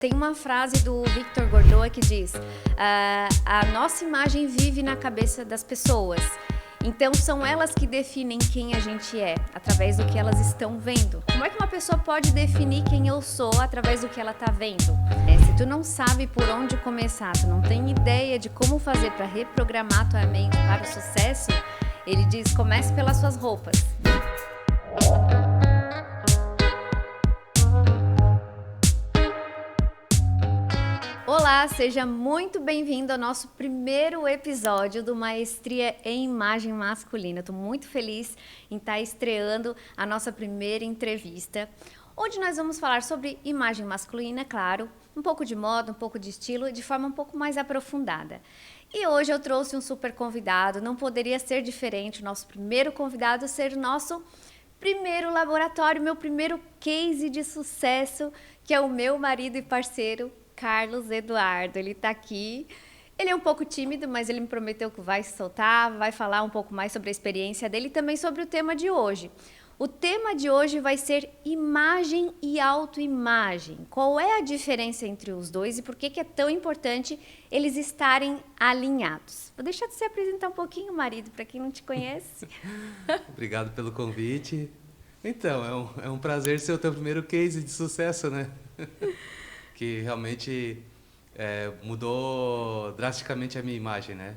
Tem uma frase do Victor Gordoa que diz: a nossa imagem vive na cabeça das pessoas. Então são elas que definem quem a gente é, através do que elas estão vendo. Como é que uma pessoa pode definir quem eu sou através do que ela está vendo? Se tu não sabe por onde começar, tu não tem ideia de como fazer para reprogramar tua mente para o sucesso, ele diz: comece pelas suas roupas. Olá, seja muito bem-vindo ao nosso primeiro episódio do Maestria em Imagem Masculina. Estou muito feliz em estar estreando a nossa primeira entrevista, onde nós vamos falar sobre imagem masculina, claro, um pouco de moda, um pouco de estilo, de forma um pouco mais aprofundada. E hoje eu trouxe um super convidado, não poderia ser diferente, o nosso primeiro convidado ser o nosso primeiro laboratório, meu primeiro case de sucesso, que é o meu marido e parceiro, Carlos Eduardo. Ele está aqui. Ele é um pouco tímido, mas ele me prometeu que vai se soltar, vai falar um pouco mais sobre a experiência dele e também sobre o tema de hoje. O tema de hoje vai ser imagem e autoimagem. Qual é a diferença entre os dois e por que é tão importante eles estarem alinhados? Vou deixar de se apresentar um pouquinho, marido, para quem não te conhece. Obrigado pelo convite. Então, é um prazer ser o teu primeiro case de sucesso, né? Que realmente mudou drasticamente a minha imagem, né?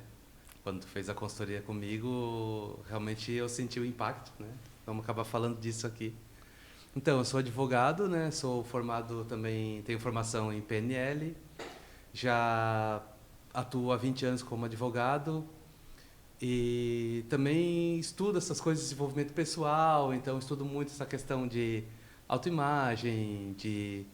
Quando tu fez a consultoria comigo, realmente eu senti o impacto, né? Vamos acabar falando disso aqui. Então, eu sou advogado, né? Sou formado também, tenho formação em PNL, já atuo há 20 anos como advogado e também estudo essas coisas de desenvolvimento pessoal, então estudo muito essa questão de autoimagem, de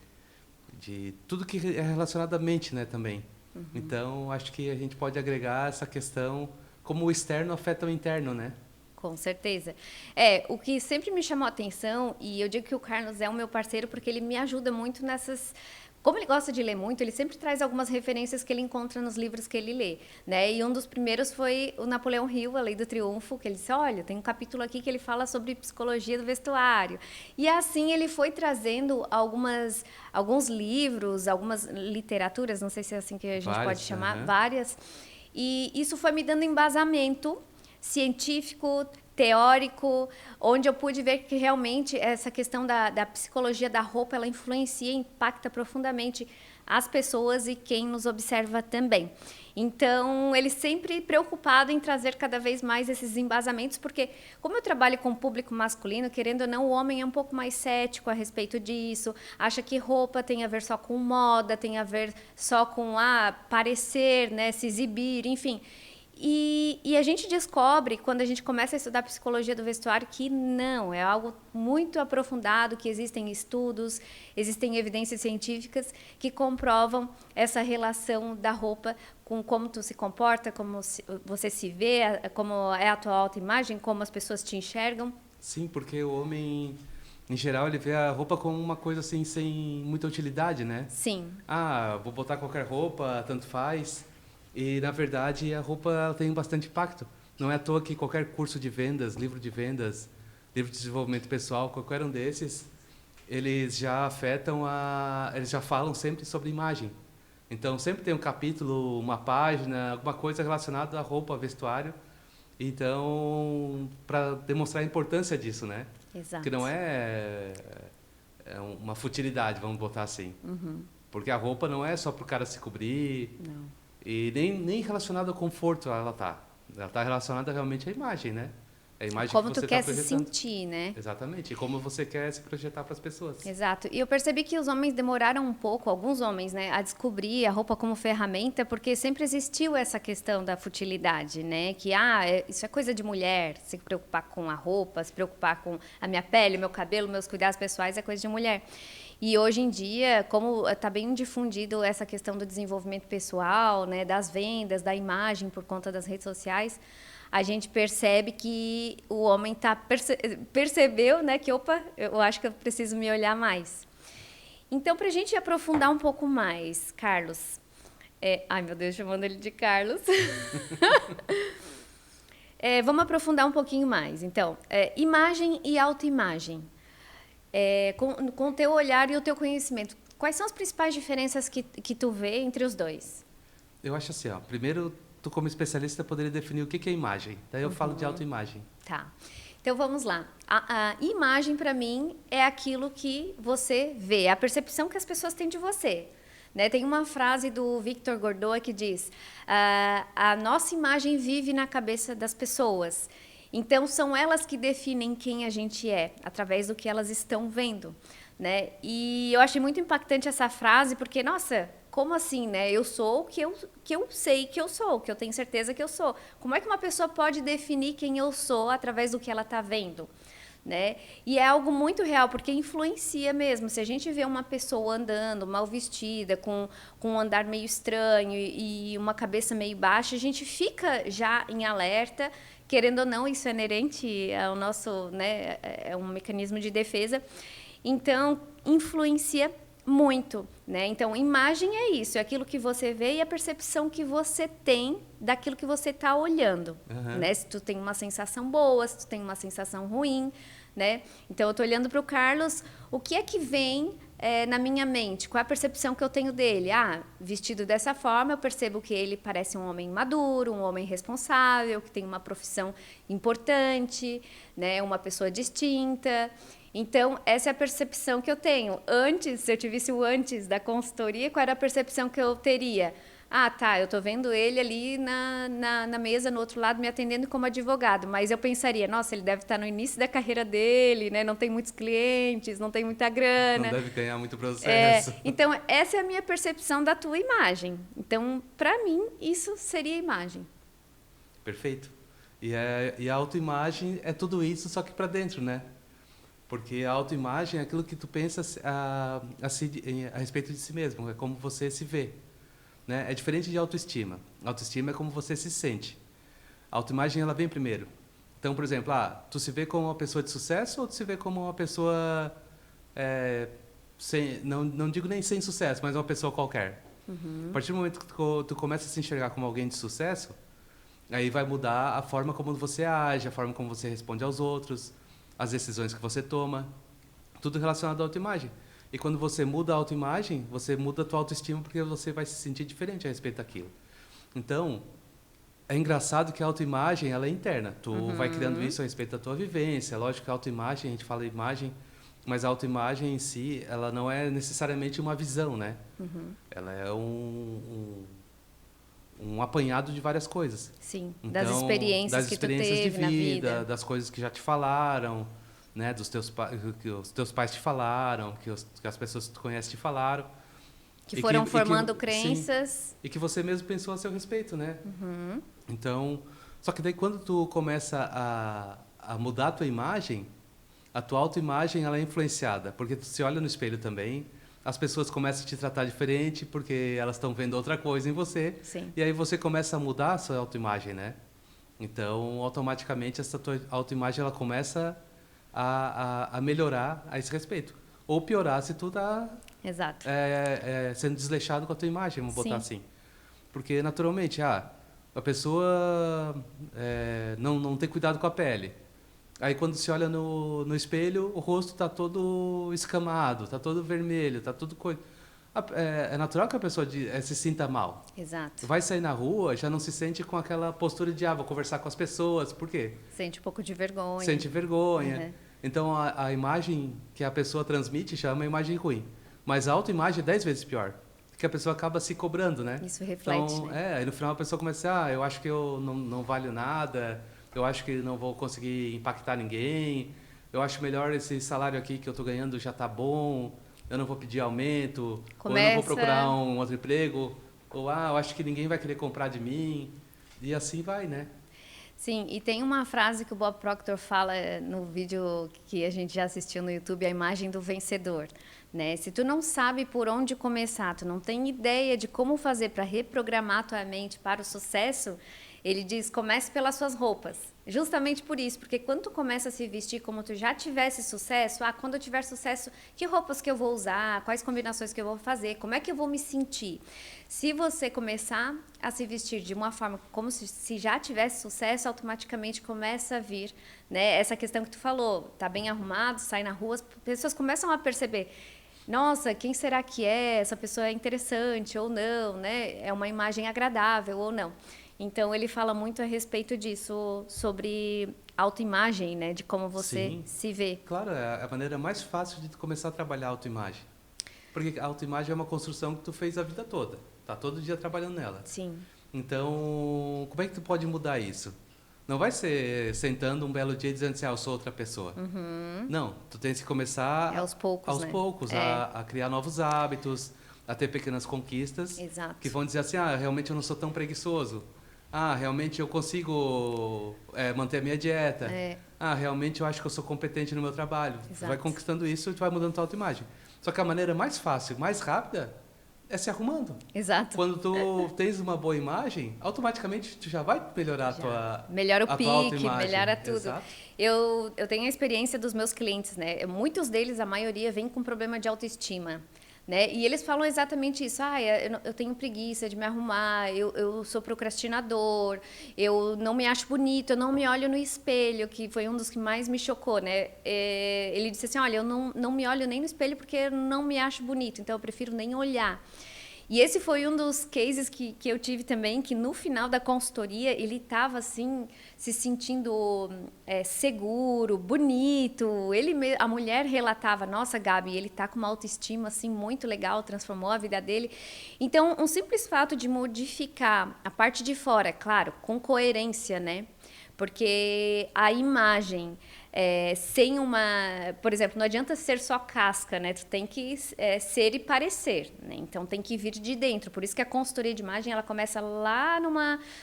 tudo que é relacionado à mente, né, também. Uhum. Então, acho que a gente pode agregar essa questão como o externo afeta o interno, né? Com certeza. O que sempre me chamou a atenção, e eu digo que o Carlos é o meu parceiro porque ele me ajuda muito nessas... Como ele gosta de ler muito, ele sempre traz algumas referências que ele encontra nos livros que ele lê, né? E um dos primeiros foi o Napoleão Hill, A Lei do Triunfo, que ele disse, olha, tem um capítulo aqui que ele fala sobre psicologia do vestuário. E assim ele foi trazendo alguns livros, algumas literaturas, não sei se é assim que a gente pode chamar, várias. E isso foi me dando embasamento científico, teórico, onde eu pude ver que realmente essa questão da psicologia da roupa, ela influencia, impacta profundamente as pessoas e quem nos observa também. Então, ele sempre preocupado em trazer cada vez mais esses embasamentos, porque como eu trabalho com o público masculino, querendo ou não, o homem é um pouco mais cético a respeito disso, acha que roupa tem a ver só com moda, tem a ver só com parecer, né, se exibir, enfim. E a gente descobre, quando a gente começa a estudar psicologia do vestuário, que não, é algo muito aprofundado, que existem estudos, existem evidências científicas que comprovam essa relação da roupa com como tu se comporta, como você se vê, como é a tua autoimagem, como as pessoas te enxergam. Sim, porque o homem, em geral, ele vê a roupa como uma coisa assim, sem muita utilidade, né? Sim. Vou botar qualquer roupa, tanto faz. E, na verdade, a roupa ela tem bastante impacto. Não é à toa que qualquer curso de vendas, livro de desenvolvimento pessoal, qualquer um desses, eles já afetam eles já falam sempre sobre imagem. Então, sempre tem um capítulo, uma página, alguma coisa relacionada à roupa, ao vestuário. Então, para demonstrar a importância disso, né? Exato. Que não é uma futilidade, vamos botar assim. Uhum. Porque a roupa não é só para o cara se cobrir. Não. E nem relacionada ao conforto ela está. Ela está relacionada realmente à imagem, né? É a imagem como que você tu quer tá se sentir, né? Exatamente. E como você quer se projetar para as pessoas. Exato. E eu percebi que os homens demoraram um pouco, alguns homens, né, a descobrir a roupa como ferramenta, porque sempre existiu essa questão da futilidade, né? Que, isso é coisa de mulher, se preocupar com a roupa, se preocupar com a minha pele, meu cabelo, meus cuidados pessoais, é coisa de mulher. E hoje em dia, como está bem difundido essa questão do desenvolvimento pessoal, né, das vendas, da imagem por conta das redes sociais, a gente percebe que o homem percebeu, né, que, eu acho que eu preciso me olhar mais. Então, para a gente aprofundar um pouco mais, Carlos... ai, meu Deus, chamando ele de Carlos. Vamos aprofundar um pouquinho mais. Então, imagem e autoimagem. Com o teu olhar e o teu conhecimento, quais são as principais diferenças que tu vê entre os dois? Eu acho assim, ó, primeiro, tu como especialista poderia definir o que é imagem. Daí eu falo de autoimagem. Tá. Então vamos lá. A imagem para mim é aquilo que você vê, a percepção que as pessoas têm de você. Né? Tem uma frase do Victor Gordoa que diz: a nossa imagem vive na cabeça das pessoas. Então são elas que definem quem a gente é, através do que elas estão vendo. Né? E eu achei muito impactante essa frase, porque, nossa, como assim, né? Eu sou o que eu sei que eu sou, que eu tenho certeza que eu sou. Como é que uma pessoa pode definir quem eu sou através do que ela está vendo? Né? E é algo muito real, porque influencia mesmo. Se a gente vê uma pessoa andando mal vestida, com um andar meio estranho e uma cabeça meio baixa, a gente fica já em alerta. Querendo ou não, isso é inerente ao nosso, né, é um mecanismo de defesa. Então, influencia muito, né? Então, imagem é isso, é aquilo que você vê e a percepção que você tem daquilo que você está olhando, né? Se tu tem uma sensação boa, se tu tem uma sensação ruim, né? Então, eu estou olhando para o Carlos, o que é que vem na minha mente? Qual é a percepção que eu tenho dele? Ah, vestido dessa forma, eu percebo que ele parece um homem maduro, um homem responsável, que tem uma profissão importante, né? Uma pessoa distinta. Então, essa é a percepção que eu tenho. Antes, se eu tivesse o antes da consultoria, qual era a percepção que eu teria? Ah, tá, eu estou vendo ele ali na mesa, no outro lado, me atendendo como advogado. Mas eu pensaria, nossa, ele deve estar no início da carreira dele, né? Não tem muitos clientes, não tem muita grana. Não deve ganhar muito processo. Então, essa é a minha percepção da tua imagem. Então, para mim, isso seria imagem. Perfeito. E a autoimagem é tudo isso, só que para dentro, né? Porque a autoimagem é aquilo que tu pensa a respeito de si mesmo, é como você se vê. Né? É diferente de autoestima. Autoestima é como você se sente. A autoimagem, ela vem primeiro. Então, por exemplo, tu se vê como uma pessoa de sucesso ou tu se vê como uma pessoa, não digo nem sem sucesso, mas uma pessoa qualquer? A partir do momento que tu começa a se enxergar como alguém de sucesso, aí vai mudar a forma como você age, a forma como você responde aos outros, as decisões que você toma, tudo relacionado à autoimagem. E quando você muda a autoimagem, você muda a tua autoestima porque você vai se sentir diferente a respeito daquilo. Então, é engraçado que a autoimagem, ela é interna. Tu vai criando isso a respeito da tua vivência. Lógico que a autoimagem, a gente fala imagem, mas a autoimagem em si, ela não é necessariamente uma visão, né? Ela é um apanhado de várias coisas. Sim, então, das experiências que tu teve de na vida. Das coisas que já te falaram, né, que os teus pais te falaram, que as pessoas que tu conhece te falaram. Que foram formando crenças. Sim, e que você mesmo pensou a seu respeito, né? Então, só que daí quando tu começa a mudar a tua imagem, a tua autoimagem ela é influenciada, porque tu se olha no espelho também, as pessoas começam a te tratar diferente porque elas estão vendo outra coisa em você. Sim. E aí você começa a mudar a sua autoimagem, né? Então, automaticamente, essa tua autoimagem ela começa a melhorar a esse respeito. Ou piorar se tu tá Exato. sendo desleixado com a tua imagem, vamos botar Sim. assim. Porque, naturalmente, a pessoa não tem cuidado com a pele. Aí, quando se olha no espelho, o rosto está todo escamado, está todo vermelho, está tudo coisa. É natural que a pessoa se sinta mal. Exato. Vai sair na rua, já não se sente com aquela postura de, vou conversar com as pessoas. Por quê? Sente um pouco de vergonha. Sente vergonha. Então, a imagem que a pessoa transmite já é uma imagem ruim. Mas a autoimagem é 10 vezes pior. Porque a pessoa acaba se cobrando, né? Isso reflete, então, né? Aí no final a pessoa começa a dizer, eu acho que eu não valho nada, eu acho que não vou conseguir impactar ninguém, eu acho melhor esse salário aqui que eu estou ganhando já está bom, eu não vou pedir aumento, ou eu não vou procurar um outro emprego, ou eu acho que ninguém vai querer comprar de mim, e assim vai, né? Sim, e tem uma frase que o Bob Proctor fala no vídeo que a gente já assistiu no YouTube, a imagem do vencedor. Né? Se tu não sabe por onde começar, tu não tem ideia de como fazer para reprogramar tua mente para o sucesso, ele diz, comece pelas suas roupas. Justamente por isso, porque quando tu começa a se vestir como tu já tivesse sucesso, quando eu tiver sucesso, que roupas que eu vou usar, quais combinações que eu vou fazer, como é que eu vou me sentir? Se você começar a se vestir de uma forma como se já tivesse sucesso, automaticamente começa a vir, né? Essa questão que tu falou, tá bem arrumado, sai na rua, as pessoas começam a perceber. nossa, quem será que é? Essa pessoa é interessante ou não, né? É uma imagem agradável ou não. Então, ele fala muito a respeito disso, sobre autoimagem, né? De como você Sim, se vê. claro, é a maneira mais fácil de tu começar a trabalhar a autoimagem. Porque a autoimagem é uma construção que tu fez a vida toda. Tá todo dia trabalhando nela. Sim, Então, como é que tu pode mudar isso? Não vai ser sentando um belo dia e dizendo assim, eu sou outra pessoa. Não, tu tens que é começar aos poucos, aos né? poucos a criar novos hábitos, a ter pequenas conquistas que Exato. vão dizer assim, realmente eu não sou tão preguiçoso. Realmente eu consigo manter a minha dieta. Realmente eu acho que eu sou competente no meu trabalho. Tu vai Exato. conquistando isso e tu vai mudando tua autoimagem. Só que a maneira mais fácil, mais rápida, é se arrumando. Exato. Quando tu tens uma boa imagem, automaticamente tu já vai melhorar Já. Melhora o a tua pique, autoimagem. melhora tudo. Exato. Eu tenho a experiência dos meus clientes, né? Muitos deles, a maioria, vem com problema de autoestima. Né? E eles falam exatamente isso. Eu tenho preguiça de me arrumar, eu sou procrastinador, eu não me acho bonito, eu não me olho no espelho, que foi um dos que mais me chocou, né? Ele disse assim, olha, eu não me olho nem no espelho porque eu não me acho bonito, então eu prefiro nem olhar. E esse foi um dos cases que eu tive também, que no final da consultoria ele estava assim, se sentindo seguro, bonito. A mulher relatava, nossa, Gabi, ele está com uma autoestima assim muito legal, transformou a vida dele. Então, um simples fato de modificar a parte de fora, claro, com coerência, né? Porque a imagem sem uma... Por exemplo, não adianta ser só casca, né? Tu tem que ser e parecer, né? Então, tem que vir de dentro. Por isso que a consultoria de imagem, ela começa lá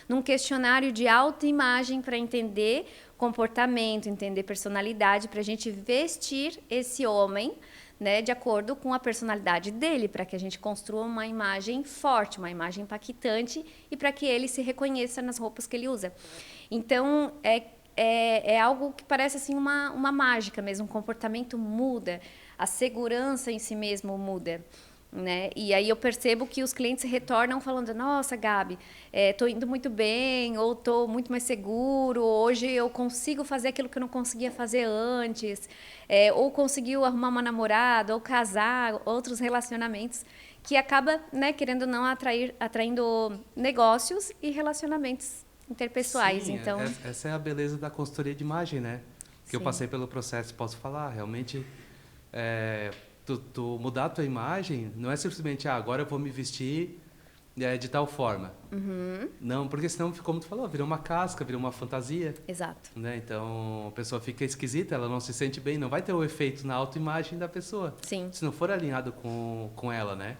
num questionário de autoimagem para entender comportamento, entender personalidade, para a gente vestir esse homem, né, de acordo com a personalidade dele, para que a gente construa uma imagem forte, uma imagem impactante e para que ele se reconheça nas roupas que ele usa. Então, é algo que parece assim uma mágica mesmo, o comportamento muda, a segurança em si mesmo muda. Né? E aí eu percebo que os clientes retornam falando, nossa, Gabi, estou indo muito bem, ou estou muito mais seguro, hoje eu consigo fazer aquilo que eu não conseguia fazer antes, ou conseguiu arrumar uma namorada, ou casar, outros relacionamentos, que acaba, né, querendo ou não, atraindo negócios e relacionamentos interpessoais. Sim, Então, essa é a beleza da consultoria de imagem, né? Que eu sim, passei pelo processo, posso falar, realmente, tu mudar a tua imagem não é simplesmente, agora eu vou me vestir de tal forma. Não, porque senão, como tu falou, vira uma casca, vira uma fantasia. exato. Né? Então, a pessoa fica esquisita, ela não se sente bem, não vai ter o efeito na autoimagem da pessoa. Sim. Se não for alinhado com ela, né?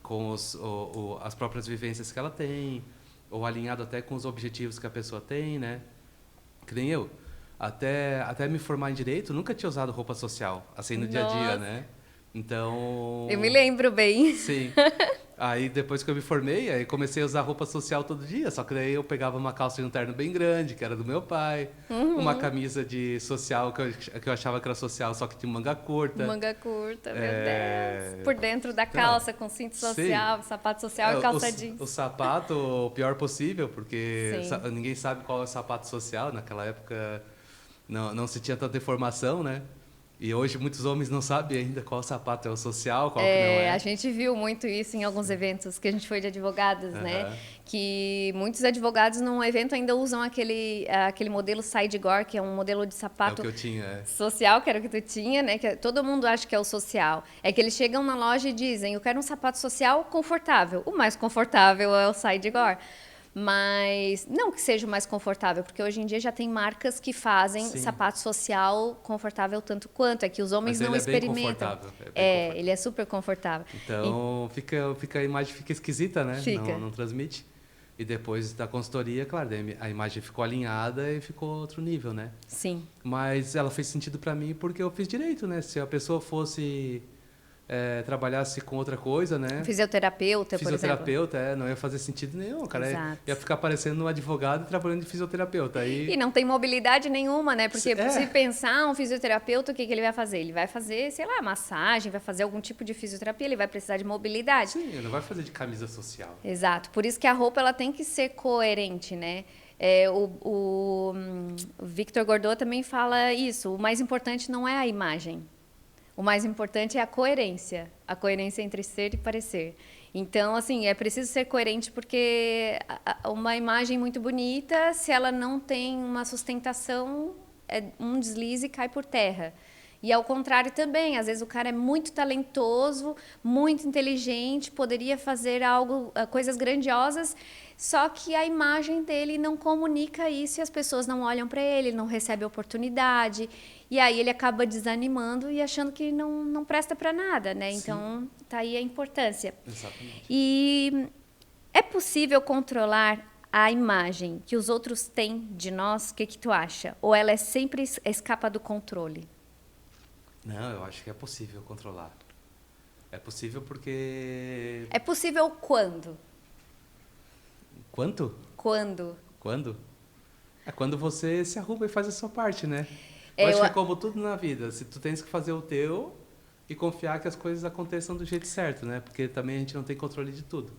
Com as próprias vivências que ela tem, ou alinhado até com os objetivos que a pessoa tem, né? Que nem eu. Até me formar em direito, nunca tinha usado roupa social, assim, no dia a dia, Nossa. né? Então... Eu me lembro bem. Sim. Aí, depois que eu me formei, aí comecei a usar roupa social todo dia. Só que daí eu pegava uma calça de um terno bem grande, que era do meu pai. Uma camisa de social, que eu achava que era social, só que tinha manga curta. Manga curta, meu É, Deus. Por dentro da calça, com cinto social, sapato social e calça jeans. o sapato, o pior possível, porque Sim. ninguém sabe qual é o sapato social. Naquela época não se tinha tanta informação, né? E hoje muitos homens não sabem ainda qual sapato é o social, qual que não é. A gente viu muito isso em alguns eventos que a gente foi de advogados, né? Que muitos advogados num evento ainda usam aquele modelo side gore, que é um modelo de É o sapato que eu tinha, social, que era o que tu tinha, né? Que todo mundo acha que é o social. É que eles chegam na loja e dizem, eu quero um sapato social confortável. O mais confortável é o side gore. Mas não que seja o mais confortável, porque hoje em dia já tem marcas que fazem Sim. sapato social confortável tanto quanto. É que os homens Mas não ele é bem experimentam. confortável, é bem confortável. Ele é super confortável. Então, a imagem fica esquisita, né? Fica. Não transmite. E depois da consultoria, claro, daí a imagem ficou alinhada e ficou outro nível, né? Sim. Mas ela fez sentido para mim porque eu fiz direito, né? Se a pessoa fosse trabalhasse com outra coisa, né? Fisioterapeuta, por exemplo. Fisioterapeuta, não ia fazer sentido nenhum. O cara Exato. ia ficar parecendo um advogado trabalhando de fisioterapeuta. Aí... E não tem mobilidade nenhuma, né? Porque É. se pensar um fisioterapeuta, o que ele vai fazer? Ele vai fazer, sei lá, massagem, vai fazer algum tipo de fisioterapia, ele vai precisar de mobilidade. Sim, ele não vai fazer de camisa social. Exato. Por isso que a roupa ela tem que ser coerente, né? O Victor Gordot também fala isso. O mais importante não é a imagem. O mais importante é a coerência entre ser e parecer. Então, assim, é preciso ser coerente porque uma imagem muito bonita, se ela não tem uma sustentação, um deslize e cai por terra. E ao contrário também, às vezes o cara é muito talentoso, muito inteligente, poderia fazer coisas grandiosas, só que a imagem dele não comunica isso e as pessoas não olham para ele não recebe oportunidade, e aí ele acaba desanimando e achando que não presta para nada, né? Sim. Então, tá aí a importância. Exatamente. E é possível controlar a imagem que os outros têm de nós? O que tu acha? Ou ela é sempre escapa do controle? Não, eu acho que é possível controlar. É possível porque... É possível quando? Quanto? Quando? Quando? É quando você se arruma e faz a sua parte, né? Eu acho que é como tudo na vida. Se tu tens que fazer o teu e confiar que as coisas aconteçam do jeito certo, né? Porque também a gente não tem controle de tudo.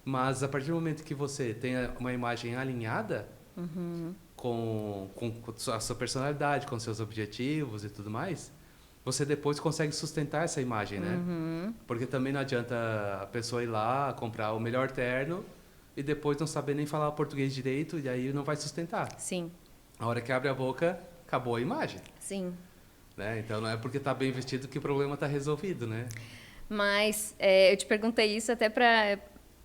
Mas a partir do momento que você tem uma imagem alinhada com a sua personalidade, com seus objetivos e tudo mais, você depois consegue sustentar essa imagem, né? Porque também não adianta a pessoa ir lá, comprar o melhor terno e depois não saber nem falar português direito e aí não vai sustentar. Sim. A hora que abre a boca, acabou a imagem. Sim. Né? Então não é porque está bem vestido que o problema está resolvido, né? Mas eu te perguntei isso até para...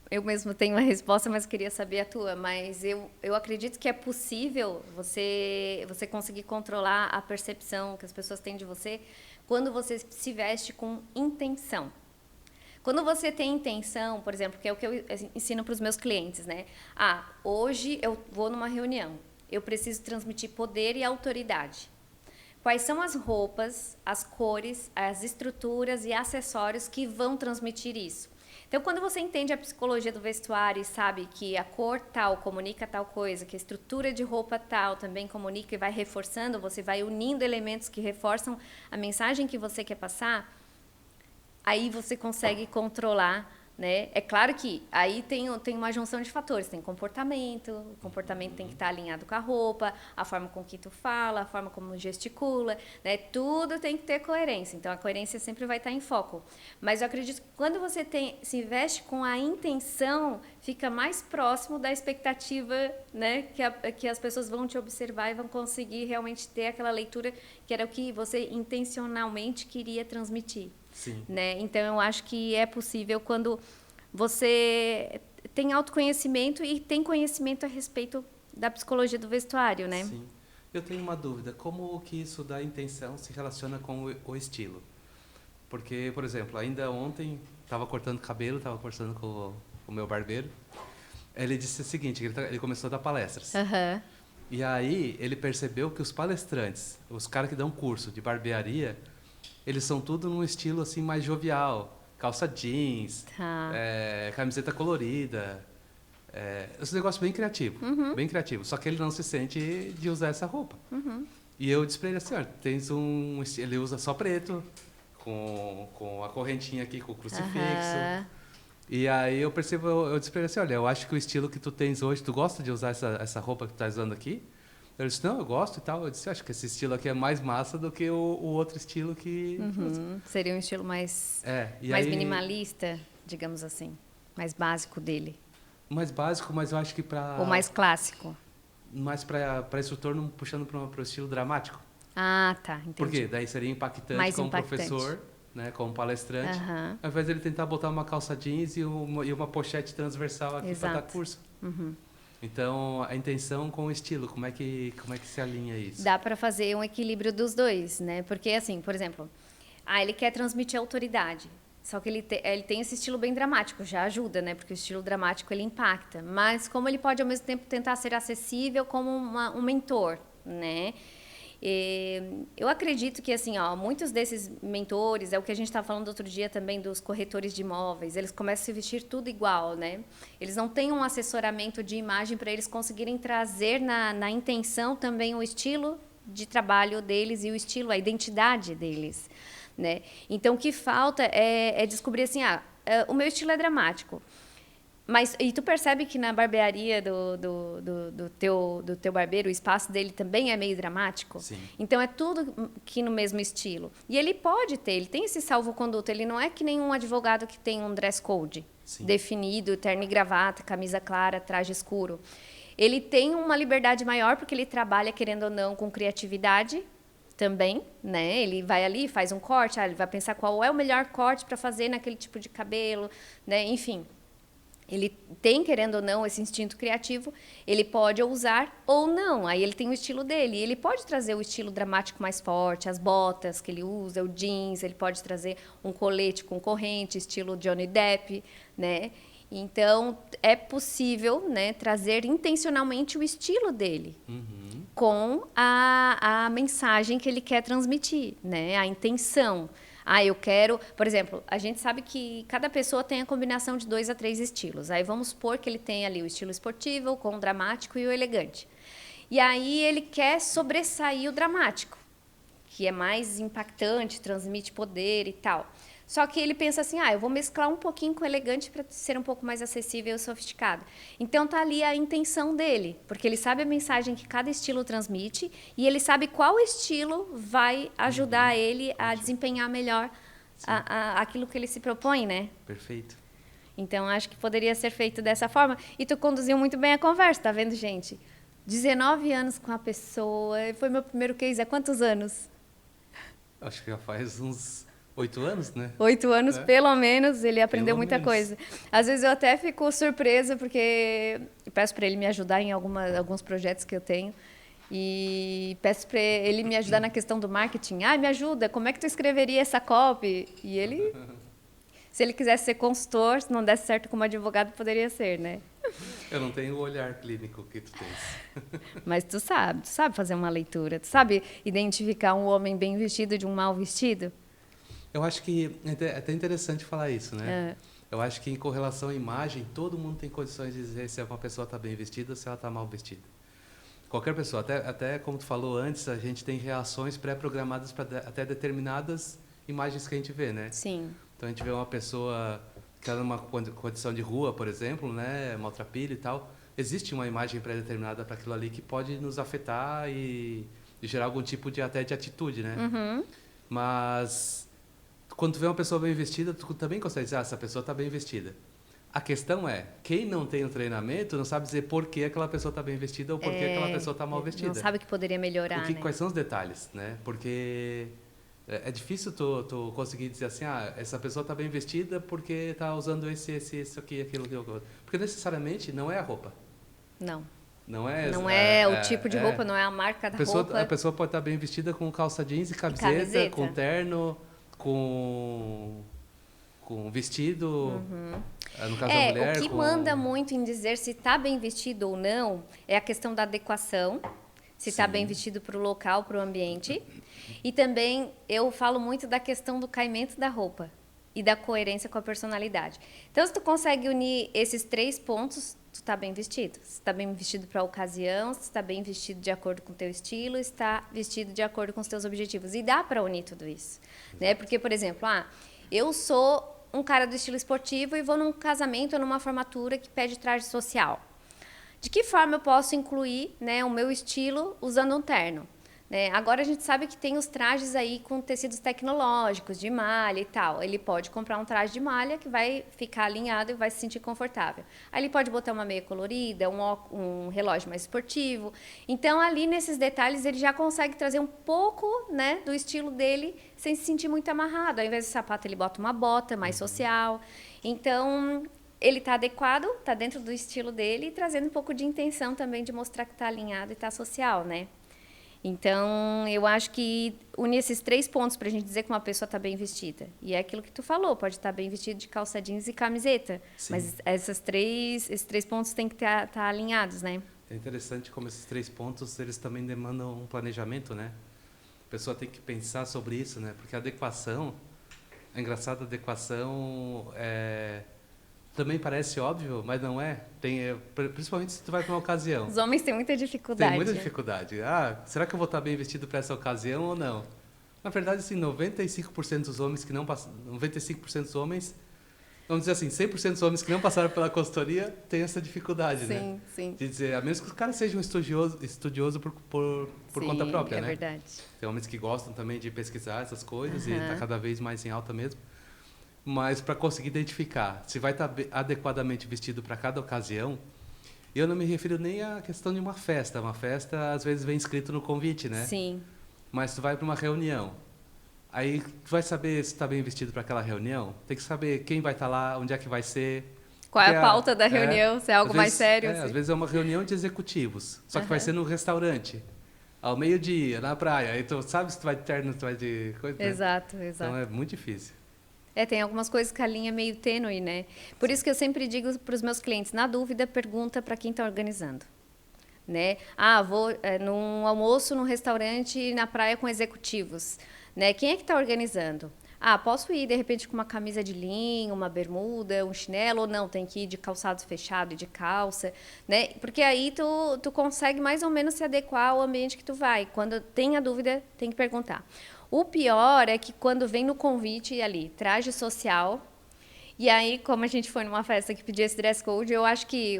Eu mesmo tenho uma resposta, mas queria saber a tua. Mas eu acredito que é possível você conseguir controlar a percepção que as pessoas têm de você quando você se veste com intenção. Quando você tem intenção, por exemplo, que é o que eu ensino para os meus clientes, né? Hoje eu vou numa reunião, eu preciso transmitir poder e autoridade. Quais são as roupas, as cores, as estruturas e acessórios que vão transmitir isso? Então, quando você entende a psicologia do vestuário e sabe que a cor tal comunica tal coisa, que a estrutura de roupa tal também comunica e vai reforçando, você vai unindo elementos que reforçam a mensagem que você quer passar, aí você consegue controlar, né? É claro que aí tem uma junção de fatores, tem o comportamento tem que estar alinhado com a roupa, a forma com que tu fala, a forma como gesticula, né? Tudo tem que ter coerência, então a coerência sempre vai estar em foco. Mas eu acredito que quando você se veste com a intenção, fica mais próximo da expectativa, né? Que as pessoas vão te observar e vão conseguir realmente ter aquela leitura que era o que você intencionalmente queria transmitir. Sim. Né? Então, eu acho que é possível quando você tem autoconhecimento e tem conhecimento a respeito da psicologia do vestuário, né? Sim. Eu tenho uma dúvida. Como que isso da intenção se relaciona com o estilo? Porque, por exemplo, ainda ontem, estava cortando cabelo, estava conversando com o meu barbeiro. Ele disse o seguinte, ele começou a dar palestras. E aí, ele percebeu que os palestrantes, os caras que dão curso de barbearia, eles são tudo num estilo assim mais jovial, calça jeans, camiseta colorida, esse negócio bem criativo, bem criativo. Só que ele não se sente de usar essa roupa. E eu disse para ele assim, olha, ele usa só preto, com a correntinha aqui, com o crucifixo. E aí eu disse para ele assim, olha, eu acho que o estilo que tu tens hoje, tu gosta de usar essa roupa que tu tá usando aqui? Ele disse, não, eu gosto e tal. Eu disse, acho que esse estilo aqui é mais massa do que o outro estilo que... Seria um estilo mais minimalista, digamos assim. Mais básico dele. Mais básico, mas eu acho que para... Ou mais clássico. Mais para instrutor, não puxando para o estilo dramático. Tá, entendi. Por quê? Daí seria impactante mais como impactante. Professor, né, como palestrante. Ao invés de ele tentar botar uma calça jeans e uma pochete transversal aqui para dar curso. Então, a intenção com o estilo, como é que se alinha isso? Dá para fazer um equilíbrio dos dois, né? Porque, assim, por exemplo, ele quer transmitir autoridade, só que ele tem esse estilo bem dramático, já ajuda, né? Porque o estilo dramático, ele impacta. Mas como ele pode, ao mesmo tempo, tentar ser acessível como um mentor, né? Eu acredito que, assim, muitos desses mentores, é o que a gente estava falando outro dia também dos corretores de imóveis, eles começam a se vestir tudo igual, né? Eles não têm um assessoramento de imagem para eles conseguirem trazer na intenção também o estilo de trabalho deles e o estilo, a identidade deles, né? Então, o que falta é descobrir assim, o meu estilo é dramático. Mas, e tu percebe que na barbearia do teu barbeiro, o espaço dele também é meio dramático? Sim. Então, é tudo que no mesmo estilo. E ele pode ter, ele tem esse salvo-conduto. Ele não é que nem um advogado que tem um dress code Sim. definido, terno e gravata, camisa clara, traje escuro. Ele tem uma liberdade maior porque ele trabalha, querendo ou não, com criatividade também, né? Ele vai ali, faz um corte, ele vai pensar qual é o melhor corte para fazer naquele tipo de cabelo, né? Enfim. Ele tem, querendo ou não, esse instinto criativo, ele pode usar ou não, aí ele tem o estilo dele. Ele pode trazer o estilo dramático mais forte, as botas que ele usa, o jeans, ele pode trazer um colete com corrente, estilo Johnny Depp, né? Então, é possível, né, trazer intencionalmente o estilo dele com a mensagem que ele quer transmitir, né? A intenção. Eu quero... Por exemplo, a gente sabe que cada pessoa tem a combinação de 2 a 3 estilos. Aí vamos supor que ele tem ali o estilo esportivo, com o dramático e o elegante. E aí ele quer sobressair o dramático, que é mais impactante, transmite poder e tal. Só que ele pensa assim, eu vou mesclar um pouquinho com o elegante para ser um pouco mais acessível e sofisticado. Então tá ali a intenção dele, porque ele sabe a mensagem que cada estilo transmite e ele sabe qual estilo vai ajudar ele a desempenhar melhor aquilo que ele se propõe, né? Perfeito. Então acho que poderia ser feito dessa forma. E tu conduziu muito bem a conversa, tá vendo, gente? 19 anos com a pessoa, foi meu primeiro case há quantos anos? Acho que já faz uns 8 anos, né? 8 anos, pelo menos, ele aprendeu Pelo muita menos. coisa. Às vezes eu até fico surpresa, porque eu peço para ele me ajudar em alguns projetos que eu tenho. E peço para ele me ajudar na questão do marketing. Me ajuda, como é que tu escreveria essa copy? E ele, se ele quisesse ser consultor, se não desse certo como advogado, poderia ser, né? Eu não tenho o olhar clínico que tu tens. Mas tu sabe fazer uma leitura, tu sabe identificar um homem bem vestido de um mal vestido? Eu acho que é até interessante falar isso, né? Eu acho que em correlação à imagem, todo mundo tem condições de dizer se uma pessoa está bem vestida ou se ela está mal vestida. Qualquer pessoa, até como tu falou antes, a gente tem reações pré-programadas para até determinadas imagens que a gente vê, né? Sim. Então a gente vê uma pessoa que está numa condição de rua, por exemplo, né, maltrapilho e tal. Existe uma imagem pré-determinada para aquilo ali que pode nos afetar e gerar algum tipo de atitude, né? Uhum. Mas quando tu vê uma pessoa bem vestida, tu também consegue dizer, essa pessoa está bem vestida. A questão é, quem não tem o treinamento não sabe dizer por que aquela pessoa está bem vestida ou por que aquela pessoa está mal vestida. Não sabe que poderia melhorar, né? Quais são os detalhes, né? Porque é difícil tu conseguir dizer assim, essa pessoa está bem vestida porque está usando isso aqui, aquilo. Porque necessariamente não é a roupa. Não. Não é, não é o tipo de roupa, não é a marca da roupa. A pessoa pode estar bem vestida com calça jeans e camiseta. Com terno, com vestido, no caso da mulher. O que manda muito em dizer se está bem vestido ou não é a questão da adequação, se está bem vestido para o local, para o ambiente. E também eu falo muito da questão do caimento da roupa e da coerência com a personalidade. Então, se tu consegue unir esses 3 pontos, tu está bem vestido. Se está bem vestido para a ocasião, se está bem vestido de acordo com o teu estilo, se está vestido de acordo com os teus objetivos. E dá para unir tudo isso, né? Porque, por exemplo, eu sou um cara do estilo esportivo e vou num casamento ou numa formatura que pede traje social. De que forma eu posso incluir, né, o meu estilo usando um terno? Né? Agora a gente sabe que tem os trajes aí com tecidos tecnológicos, de malha e tal. Ele pode comprar um traje de malha que vai ficar alinhado e vai se sentir confortável. Aí ele pode botar uma meia colorida, um relógio mais esportivo. Então, ali nesses detalhes, ele já consegue trazer um pouco, né, do estilo dele sem se sentir muito amarrado. Ao invés de sapato, ele bota uma bota mais social. Então, ele está adequado, está dentro do estilo dele e trazendo um pouco de intenção também de mostrar que está alinhado e está social, né? Então, eu acho que une esses 3 pontos para a gente dizer que uma pessoa está bem vestida. E é aquilo que tu falou, pode estar bem vestido de calça jeans e camiseta. Sim. Mas esses 3 pontos têm que estar alinhados, né? É interessante como esses 3 pontos, eles também demandam um planejamento, né? A pessoa tem que pensar sobre isso, né? Porque a adequação, é engraçado, a adequação também parece óbvio, mas não é. Principalmente se tu vai para uma ocasião. Os homens têm muita dificuldade. Tem muita dificuldade. Será que eu vou estar bem vestido para essa ocasião ou não? Na verdade, assim, 95% dos homens que não passam, 95% dos homens vamos dizer assim, 100% dos homens que não passaram pela consultoria têm essa dificuldade, né? Sim, sim. De dizer, a menos que o cara seja um estudioso por conta própria, né? É verdade. Tem homens que gostam também de pesquisar essas coisas e está cada vez mais em alta mesmo. Mas para conseguir identificar se vai estar adequadamente vestido para cada ocasião, eu não me refiro nem à questão de uma festa. Uma festa, às vezes, vem escrito no convite, né? Sim. Mas tu vai para uma reunião. Aí tu vai saber se está bem vestido para aquela reunião. Tem que saber quem vai estar lá, onde é que vai ser. Qual é a pauta da reunião? Se é algo mais sério. Às vezes é uma reunião de executivos. Só que vai ser num restaurante. Ao meio-dia, na praia. Aí tu sabe se tu vai de terno, se tu vai de coisa, né? Exato, exato. Então é muito difícil. Tem algumas coisas que a linha é meio tênue, né? Por isso que eu sempre digo para os meus clientes, na dúvida, pergunta para quem está organizando. Né? Vou num almoço, num restaurante, na praia com executivos. Né? Quem é que está organizando? Posso ir, de repente, com uma camisa de linho, uma bermuda, um chinelo, ou não, tem que ir de calçados fechados e de calça, né? Porque aí tu consegue mais ou menos se adequar ao ambiente que tu vai. Quando tem a dúvida, tem que perguntar. O pior é que quando vem no convite ali, traje social, e aí, como a gente foi numa festa que pedia esse dress code, eu acho que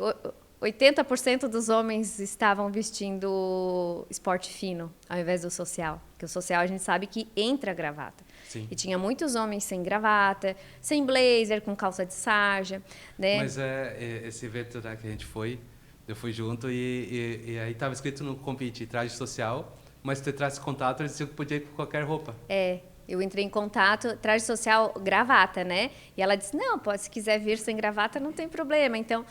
80% dos homens estavam vestindo esporte fino, ao invés do social. Porque o social a gente sabe que entra gravata. Sim. E tinha muitos homens sem gravata, sem blazer, com calça de sarja, né? Mas esse evento, né, que a gente foi, eu fui junto e aí estava escrito no convite, traje social, mas se tu entrasse em contato, eles diziam que podia ir com qualquer roupa. Eu entrei em contato, traje social, gravata, né? E ela disse, não, se quiser vir sem gravata, não tem problema. Então,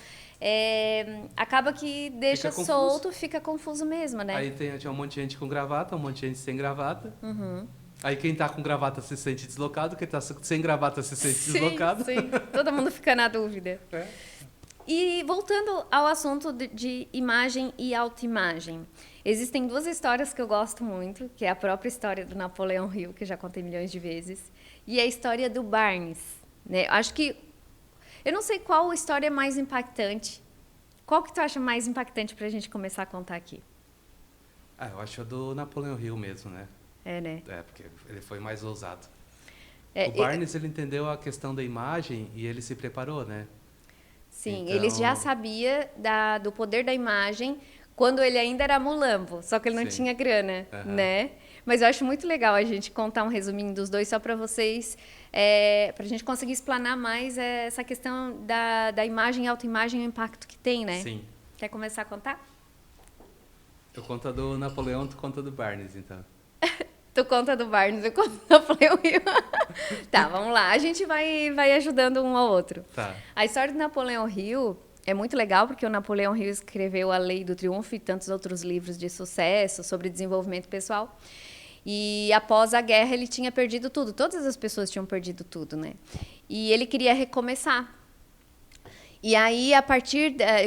acaba que deixa solto, fica confuso mesmo, né? Aí tinha um monte de gente com gravata, um monte de gente sem gravata. Aí quem tá com gravata se sente deslocado, quem tá sem gravata se sente deslocado. Sim, todo mundo fica na dúvida. E voltando ao assunto de imagem e autoimagem, existem duas histórias que eu gosto muito, que é a própria história do Napoleão Hill, que eu já contei milhões de vezes, e a história do Barnes. Né? Acho que... Eu não sei qual história é mais impactante. Qual que tu acha mais impactante pra gente começar a contar aqui? Eu acho a do Napoleão Hill mesmo, né? Né? Porque ele foi mais ousado. O Barnes, ele entendeu a questão da imagem e ele se preparou, né? Sim, então... ele já sabia do poder da imagem quando ele ainda era mulambo, só que ele não tinha grana, né? Mas eu acho muito legal a gente contar um resuminho dos dois só para vocês, para a gente conseguir explanar mais essa questão da imagem e autoimagem e o impacto que tem, né? Sim. Quer começar a contar? Eu conto a do Napoleão, tu conta a do Barnes, então. Tu conta do Barnes, eu conto do Napoleão Hill. Tá, vamos lá. A gente vai ajudando um ao outro. Tá. A história do Napoleão Hill é muito legal, porque o Napoleão Hill escreveu A Lei do Triunfo e tantos outros livros de sucesso sobre desenvolvimento pessoal. E após a guerra, ele tinha perdido tudo. Todas as pessoas tinham perdido tudo, né? E ele queria recomeçar. E aí,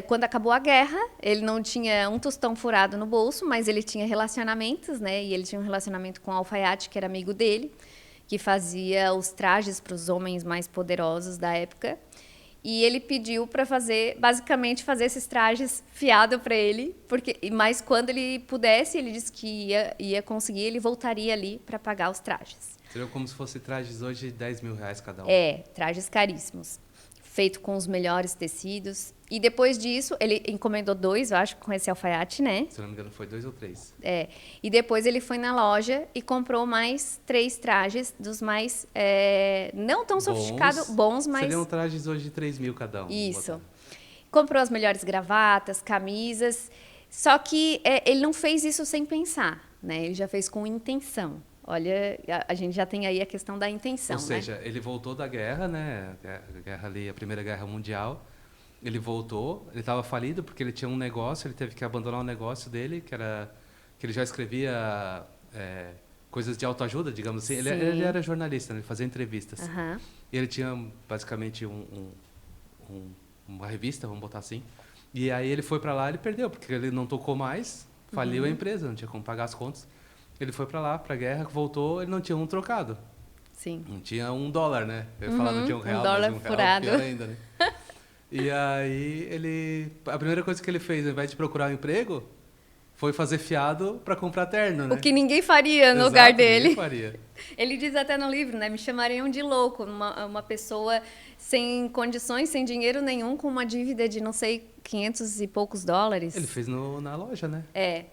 quando acabou a guerra, ele não tinha um tostão furado no bolso, mas ele tinha relacionamentos, né? E ele tinha um relacionamento com o alfaiate, que era amigo dele, que fazia os trajes para os homens mais poderosos da época. E ele pediu para basicamente fazer esses trajes fiado para ele, mas quando ele pudesse, ele disse que ia conseguir, ele voltaria ali para pagar os trajes. Seria como se fosse trajes hoje de R$10.000 cada um. Trajes caríssimos. Feito com os melhores tecidos. E depois disso, ele encomendou 2, eu acho, com esse alfaiate, né? Se não me engano, foi 2 ou 3. E depois ele foi na loja e comprou mais 3 trajes dos mais... não tão sofisticados, bons, mas... Seriam trajes hoje de R$3.000 cada um. Isso. Comprou as melhores gravatas, camisas. Só que ele não fez isso sem pensar, né? Ele já fez com intenção. Olha, a gente já tem aí a questão da intenção, Ou seja, ele voltou da guerra, né? A Primeira Guerra Mundial. Ele voltou, ele estava falido porque ele tinha um negócio, ele teve que abandonar o negócio dele, que ele já escrevia coisas de autoajuda, digamos assim. Ele era jornalista, né? Ele fazia entrevistas. E ele tinha, basicamente, uma revista, vamos botar assim. E aí ele foi para lá e ele perdeu, porque ele não tocou mais, faliu a empresa, não tinha como pagar as contas. Ele foi para lá, para a guerra, voltou, ele não tinha um trocado. Sim. Não tinha $1, né? Eu ia falar, não tinha R$1, dólar mas furado. pior ainda, né? E aí a primeira coisa que ele fez, ao invés de procurar um emprego, foi fazer fiado para comprar terno, né? O que ninguém faria no Exato, lugar ninguém dele. faria. Ele diz até no livro, né? Me chamariam de louco, uma pessoa sem condições, sem dinheiro nenhum, com uma dívida de, não sei, 500 e poucos dólares. Ele fez na loja, né? É.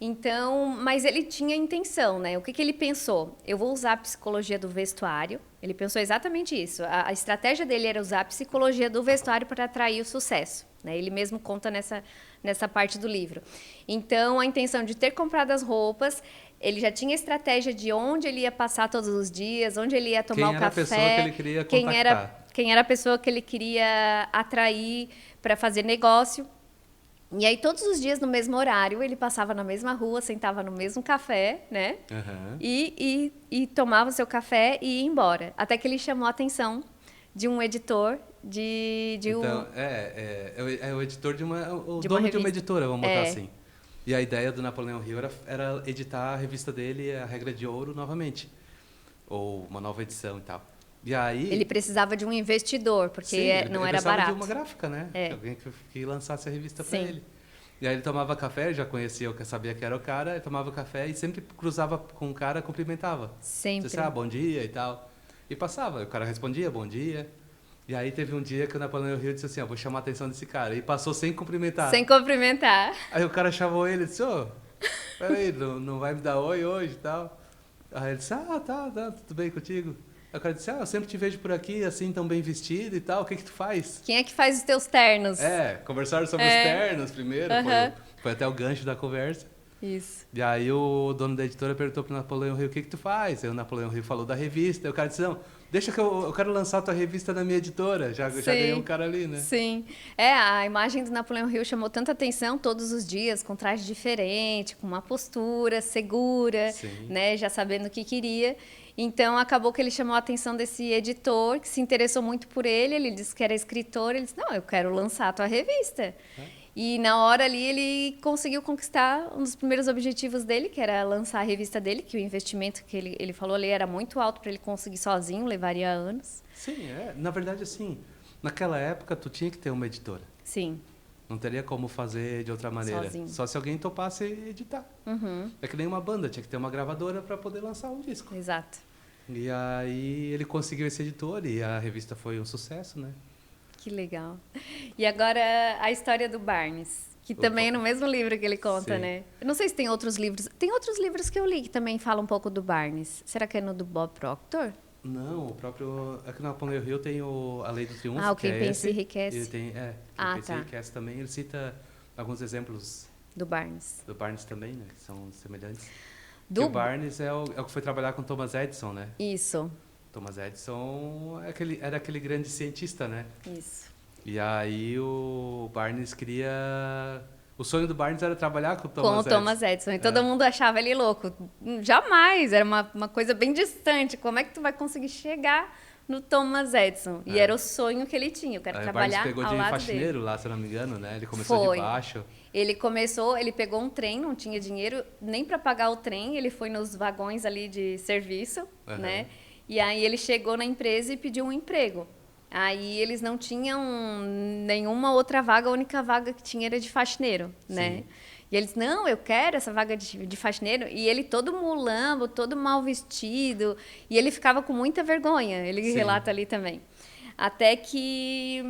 Então, mas ele tinha intenção, né? O que que ele pensou? Eu vou usar a psicologia do vestuário. Ele pensou exatamente isso. A estratégia dele era usar a psicologia do vestuário para atrair o sucesso, né? Ele mesmo conta nessa parte do livro. Então, a intenção de ter comprado as roupas, ele já tinha estratégia de onde ele ia passar todos os dias, onde ele ia tomar Quem o era a café, pessoa que ele queria quem era a pessoa que ele queria atrair para fazer negócio. E aí, todos os dias, no mesmo horário, ele passava na mesma rua, sentava no mesmo café, né? Aham. E tomava seu café e ia embora. Até que ele chamou a atenção de um editor Então, é o editor de uma... O De uma dono de uma revista. editora, vamos botar É. assim. E a ideia do Napoleão Hill era editar a revista dele, A Regra de Ouro, novamente. Ou uma nova edição e tal. E aí... Ele precisava de um investidor, porque Sim, não ele era precisava barato. de uma gráfica, né? É. Alguém que lançasse a revista para Sim. ele. E aí ele tomava café, já conhecia, eu sabia que era o cara, ele tomava café e sempre cruzava com o cara, cumprimentava. Sempre. Dizia, bom dia e tal. E passava, o cara respondia, bom dia. E aí teve um dia que o Napoleão Hill disse assim, vou chamar a atenção desse cara. E passou sem cumprimentar. Sem cumprimentar. Aí o cara chamou ele e disse, peraí, não vai me dar oi hoje e tal. Aí ele disse, tá, tudo bem contigo? Aí o cara disse, eu sempre te vejo por aqui, assim, tão bem vestido e tal, o que tu faz? Quem é que faz os teus ternos? Conversaram sobre os ternos primeiro, foi até o gancho da conversa. Isso. E aí o dono da editora perguntou pro Napoleão Hill, o que tu faz? Aí o Napoleão Hill falou da revista, aí o cara disse, não, deixa que eu quero lançar a tua revista na minha editora, já ganhou um cara ali, né? Sim. A imagem do Napoleão Hill chamou tanta atenção todos os dias, com traje diferente, com uma postura segura, Sim. né, já sabendo o que queria. Então, acabou que ele chamou a atenção desse editor, que se interessou muito por ele disse que era escritor, ele disse, não, eu quero lançar a tua revista. E na hora ali ele conseguiu conquistar um dos primeiros objetivos dele, que era lançar a revista dele, que o investimento que ele falou ali era muito alto para ele conseguir sozinho, levaria anos. Sim, na verdade assim, naquela época tu tinha que ter uma editora. Sim. Não teria como fazer de outra maneira. Sozinho. Só se alguém topasse editar. Uhum. É que nem uma banda, tinha que ter uma gravadora para poder lançar um disco. Exato. E aí ele conseguiu esse editor e a revista foi um sucesso, né? Que legal. E agora a história do Barnes, que também é no mesmo livro que ele conta, Sim. né? Eu não sei se tem outros livros. Tem outros livros que eu li que também falam um pouco do Barnes. Será que é no do Bob Proctor? Não, o próprio... Aqui no Napoleão Hill tem A Lei do Triunfo, Ah, o que Quem é Pensa esse. e Enriquece. Ele tem, Quem Pensa e tá. Enriquece também. Ele cita alguns exemplos Do Barnes. do Barnes também, né? Que são semelhantes. Do... Que o Barnes é o que foi trabalhar com Thomas Edison, né? Isso, Thomas Edison era aquele grande cientista, né? isso. E aí o Barnes queria... O sonho do Barnes era trabalhar com o Thomas Com o Edison. Thomas Edison. E todo mundo achava ele louco. Jamais, era uma coisa bem distante. Como é que tu vai conseguir chegar no Thomas Edison? E era o sonho que ele tinha. Eu quero Aí trabalhar o Barnes pegou ao de lado faxineiro dele. lá, se eu não me engano, né? Ele começou Foi. de baixo. Ele pegou um trem, não tinha dinheiro nem para pagar o trem, ele foi nos vagões ali de serviço, né? E aí ele chegou na empresa e pediu um emprego. Aí eles não tinham nenhuma outra vaga, a única vaga que tinha era de faxineiro, né? E eles, não, eu quero essa vaga de faxineiro. E ele todo mulambo, todo mal vestido, e ele ficava com muita vergonha, ele relata ali também. Até que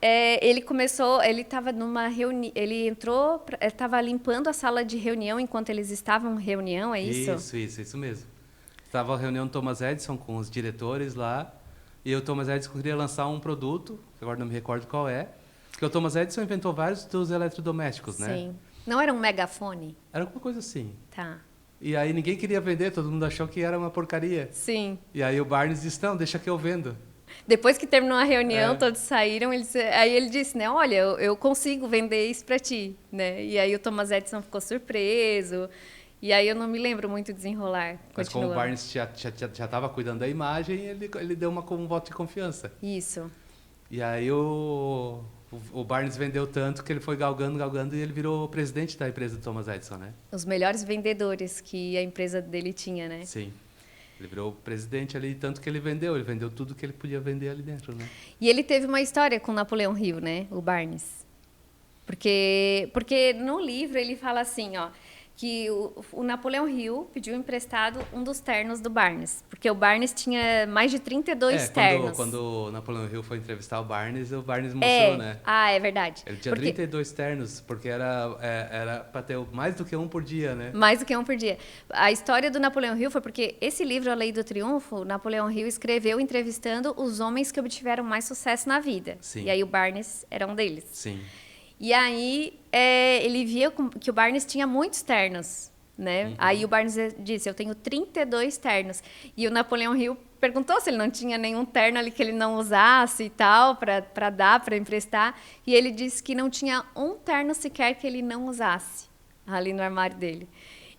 ele começou, ele estava numa reunião, ele entrou, estava limpando a sala de reunião enquanto eles estavam em reunião, é isso? Isso mesmo. Estava a reunião do Thomas Edison com os diretores lá, e o Thomas Edison queria lançar um produto, que agora não me recordo qual é, que o Thomas Edison inventou vários dos eletrodomésticos, né? Sim. Não era um megafone? Era alguma coisa assim. Tá. E aí ninguém queria vender, todo mundo achou que era uma porcaria. Sim. E aí o Barnes disse, não, deixa que eu vendo. Depois que terminou a reunião, todos saíram, aí ele disse, né, olha, eu consigo vender isso para ti, né? E aí o Thomas Edison ficou surpreso, e aí eu não me lembro muito de desenrolar. Mas como o Barnes já estava cuidando da imagem, ele deu um voto de confiança. Isso. E aí o Barnes vendeu tanto que ele foi galgando e ele virou o presidente da empresa do Thomas Edison, né? Os melhores vendedores que a empresa dele tinha, né? Sim. Ele virou o presidente ali, tanto que ele vendeu tudo que ele podia vender ali dentro, né? E ele teve uma história com Napoleão Hill, né? O Barnes. Porque no livro ele fala assim, ó, que o Napoleão Hill pediu emprestado um dos ternos do Barnes, porque o Barnes tinha mais de 32 ternos. Quando o Napoleão Hill foi entrevistar o Barnes mostrou, né? É verdade. Ele tinha 32 ternos, porque era para ter mais do que um por dia, né? Mais do que um por dia. A história do Napoleão Hill foi porque esse livro, A Lei do Triunfo, Napoleão Hill escreveu entrevistando os homens que obtiveram mais sucesso na vida. Sim. E aí o Barnes era um deles. Sim. E aí ele via que o Barnes tinha muitos ternos, né? Uhum. Aí o Barnes disse, eu tenho 32 ternos. E o Napoleão Hill perguntou se ele não tinha nenhum terno ali que ele não usasse e tal, para dar, para emprestar. E ele disse que não tinha um terno sequer que ele não usasse ali no armário dele.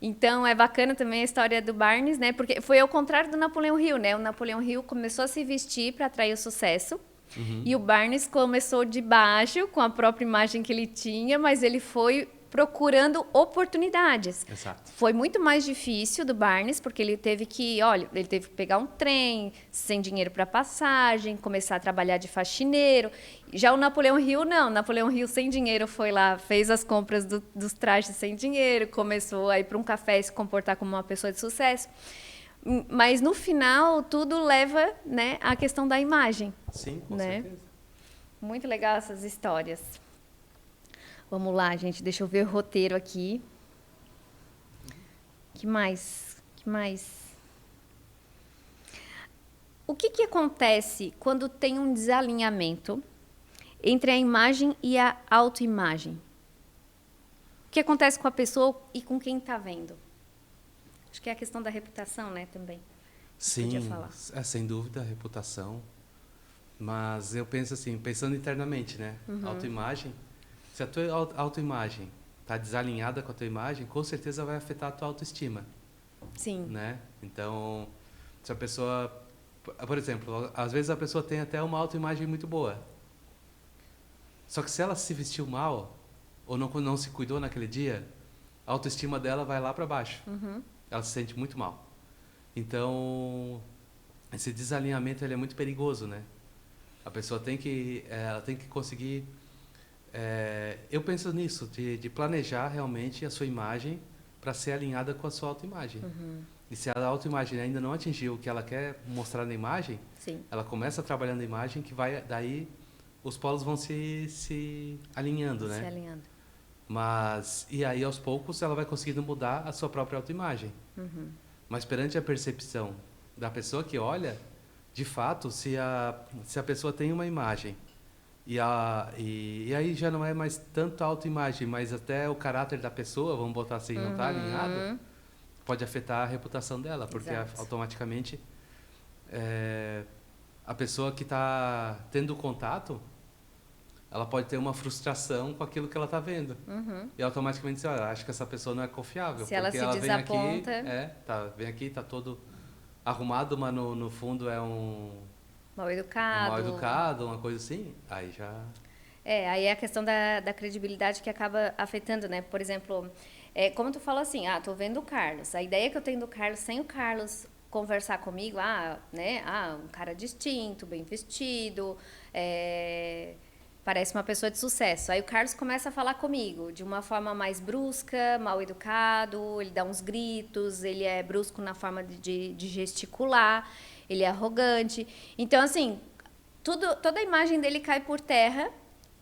Então, é bacana também a história do Barnes, né? Porque foi ao contrário do Napoleão Hill, né? O Napoleão Hill começou a se vestir para atrair o sucesso. Uhum. E o Barnes começou de baixo, com a própria imagem que ele tinha, mas ele foi procurando oportunidades. Exato. Foi muito mais difícil do Barnes, porque ele teve que pegar um trem, sem dinheiro para passagem, começar a trabalhar de faxineiro. Já o Napoleão Hill, não. O Napoleão Hill, sem dinheiro, foi lá, fez as compras dos trajes sem dinheiro, começou a ir para um café e se comportar como uma pessoa de sucesso. Mas, no final, tudo leva, né, à questão da imagem. Sim, com né? certeza. Muito legal essas histórias. Vamos lá, gente. Deixa eu ver o roteiro aqui. Que mais? O que acontece quando tem um desalinhamento entre a imagem e a autoimagem? O que acontece com a pessoa e com quem está vendo? Acho que é a questão da reputação, né, também. Sim, podia falar. Sem dúvida, a reputação. Mas eu penso assim, pensando internamente, né? Uhum. Autoimagem. Se a tua autoimagem está desalinhada com a tua imagem, com certeza vai afetar a tua autoestima. Sim. Né? Então, se a pessoa... Por exemplo, às vezes a pessoa tem até uma autoimagem muito boa. Só que se ela se vestiu mal, ou não se cuidou naquele dia, a autoestima dela vai lá para baixo. Uhum. Ela se sente muito mal. Então, esse desalinhamento ele é muito perigoso, né? A pessoa tem que conseguir... eu penso nisso, de planejar realmente a sua imagem para ser alinhada com a sua autoimagem. Uhum. E se a autoimagem ainda não atingiu o que ela quer mostrar na imagem, Sim. ela começa trabalhando a imagem, que vai daí os polos vão se alinhando, né? Se alinhando. Mas, e aí aos poucos ela vai conseguindo mudar a sua própria autoimagem. Uhum. Mas perante a percepção da pessoa que olha, de fato, se a pessoa tem uma imagem e aí já não é mais tanto a autoimagem, mas até o caráter da pessoa, vamos botar assim, não está alinhado, pode afetar a reputação dela, porque automaticamente a pessoa que está tendo contato, ela pode ter uma frustração com aquilo que ela está vendo. Uhum. E automaticamente diz, acho que essa pessoa não é confiável. Se ela se desaponta... Vem aqui, está todo arrumado, mas no fundo é um... Mal educado, uma coisa assim, aí já... aí é a questão da credibilidade que acaba afetando, né? Por exemplo, como tu falou assim, tô vendo o Carlos. A ideia que eu tenho do Carlos, sem o Carlos conversar comigo, um cara distinto, bem vestido, parece uma pessoa de sucesso. Aí o Carlos começa a falar comigo de uma forma mais brusca, mal educado, ele dá uns gritos, ele é brusco na forma de gesticular, ele é arrogante. Então, assim, toda a imagem dele cai por terra,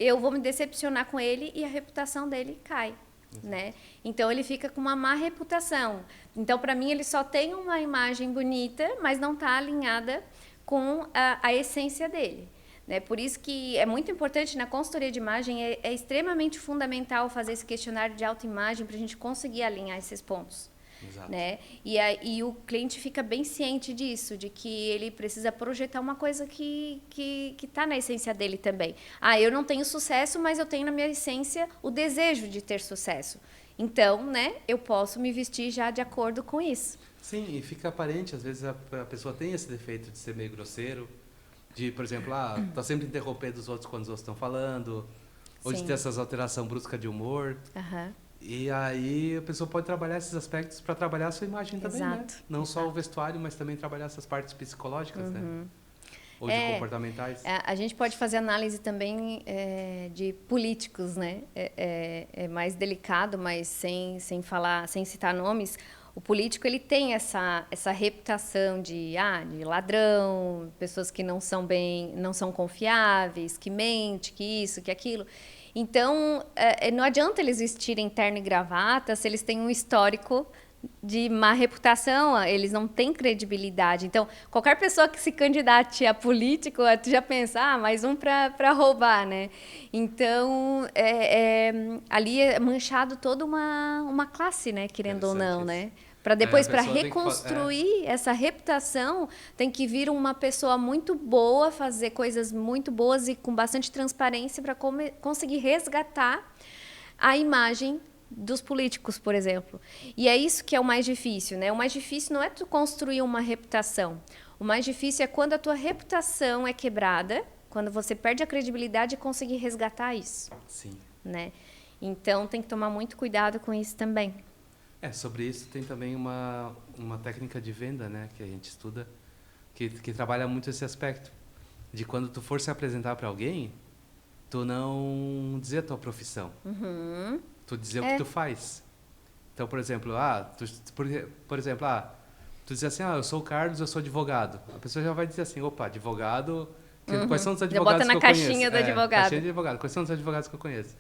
eu vou me decepcionar com ele e a reputação dele cai. Né? Então, ele fica com uma má reputação. Então, para mim, ele só tem uma imagem bonita, mas não está alinhada com a essência dele. Né? Por isso que é muito importante na consultoria de imagem, é extremamente fundamental fazer esse questionário de autoimagem para a gente conseguir alinhar esses pontos. Exato. Né? E o cliente fica bem ciente disso, de que ele precisa projetar uma coisa que está na essência dele também. Eu não tenho sucesso, mas eu tenho na minha essência o desejo de ter sucesso. Então, né, eu posso me vestir já de acordo com isso. Sim, e fica aparente, às vezes a pessoa tem esse defeito de ser meio grosseiro, de, por exemplo, tá sempre interrompendo os outros quando os outros estão falando, ou de ter essas alterações bruscas de humor. Uhum. E aí a pessoa pode trabalhar esses aspectos para trabalhar a sua imagem também, né? Não só o vestuário, mas também trabalhar essas partes psicológicas, né? Ou de comportamentais? A gente pode fazer análise também de políticos, né? É mais delicado, mas sem falar, sem citar nomes. O político ele tem essa reputação de ladrão, pessoas que não são confiáveis, que mente, que isso, que aquilo. Então, não adianta eles vestirem terno e gravata se eles têm um histórico de má reputação, eles não têm credibilidade. Então, qualquer pessoa que se candidate a político, tu já pensa, mais um para roubar, né? Então, ali é manchado toda uma classe, né? Querendo ou não, né? Para depois, para reconstruir essa reputação, tem que vir uma pessoa muito boa, fazer coisas muito boas e com bastante transparência para conseguir resgatar a imagem dos políticos, por exemplo. E é isso que é o mais difícil, né? O mais difícil não é tu construir uma reputação. O mais difícil é quando a tua reputação é quebrada, quando você perde a credibilidade e conseguir resgatar isso. Sim. Né? Então, tem que tomar muito cuidado com isso também. Sobre isso tem também uma técnica de venda, né, que a gente estuda, que trabalha muito esse aspecto. De quando tu for se apresentar para alguém, tu não dizer a tua profissão. Uhum. Tu dizer o que tu faz. Então, por exemplo, tu diz assim, eu sou o Carlos, eu sou advogado. A pessoa já vai dizer assim, opa, advogado... Quais são os advogados que eu conheço? Já bota na caixinha do advogado. Caixinha de advogado. Quais são os advogados que eu conheço?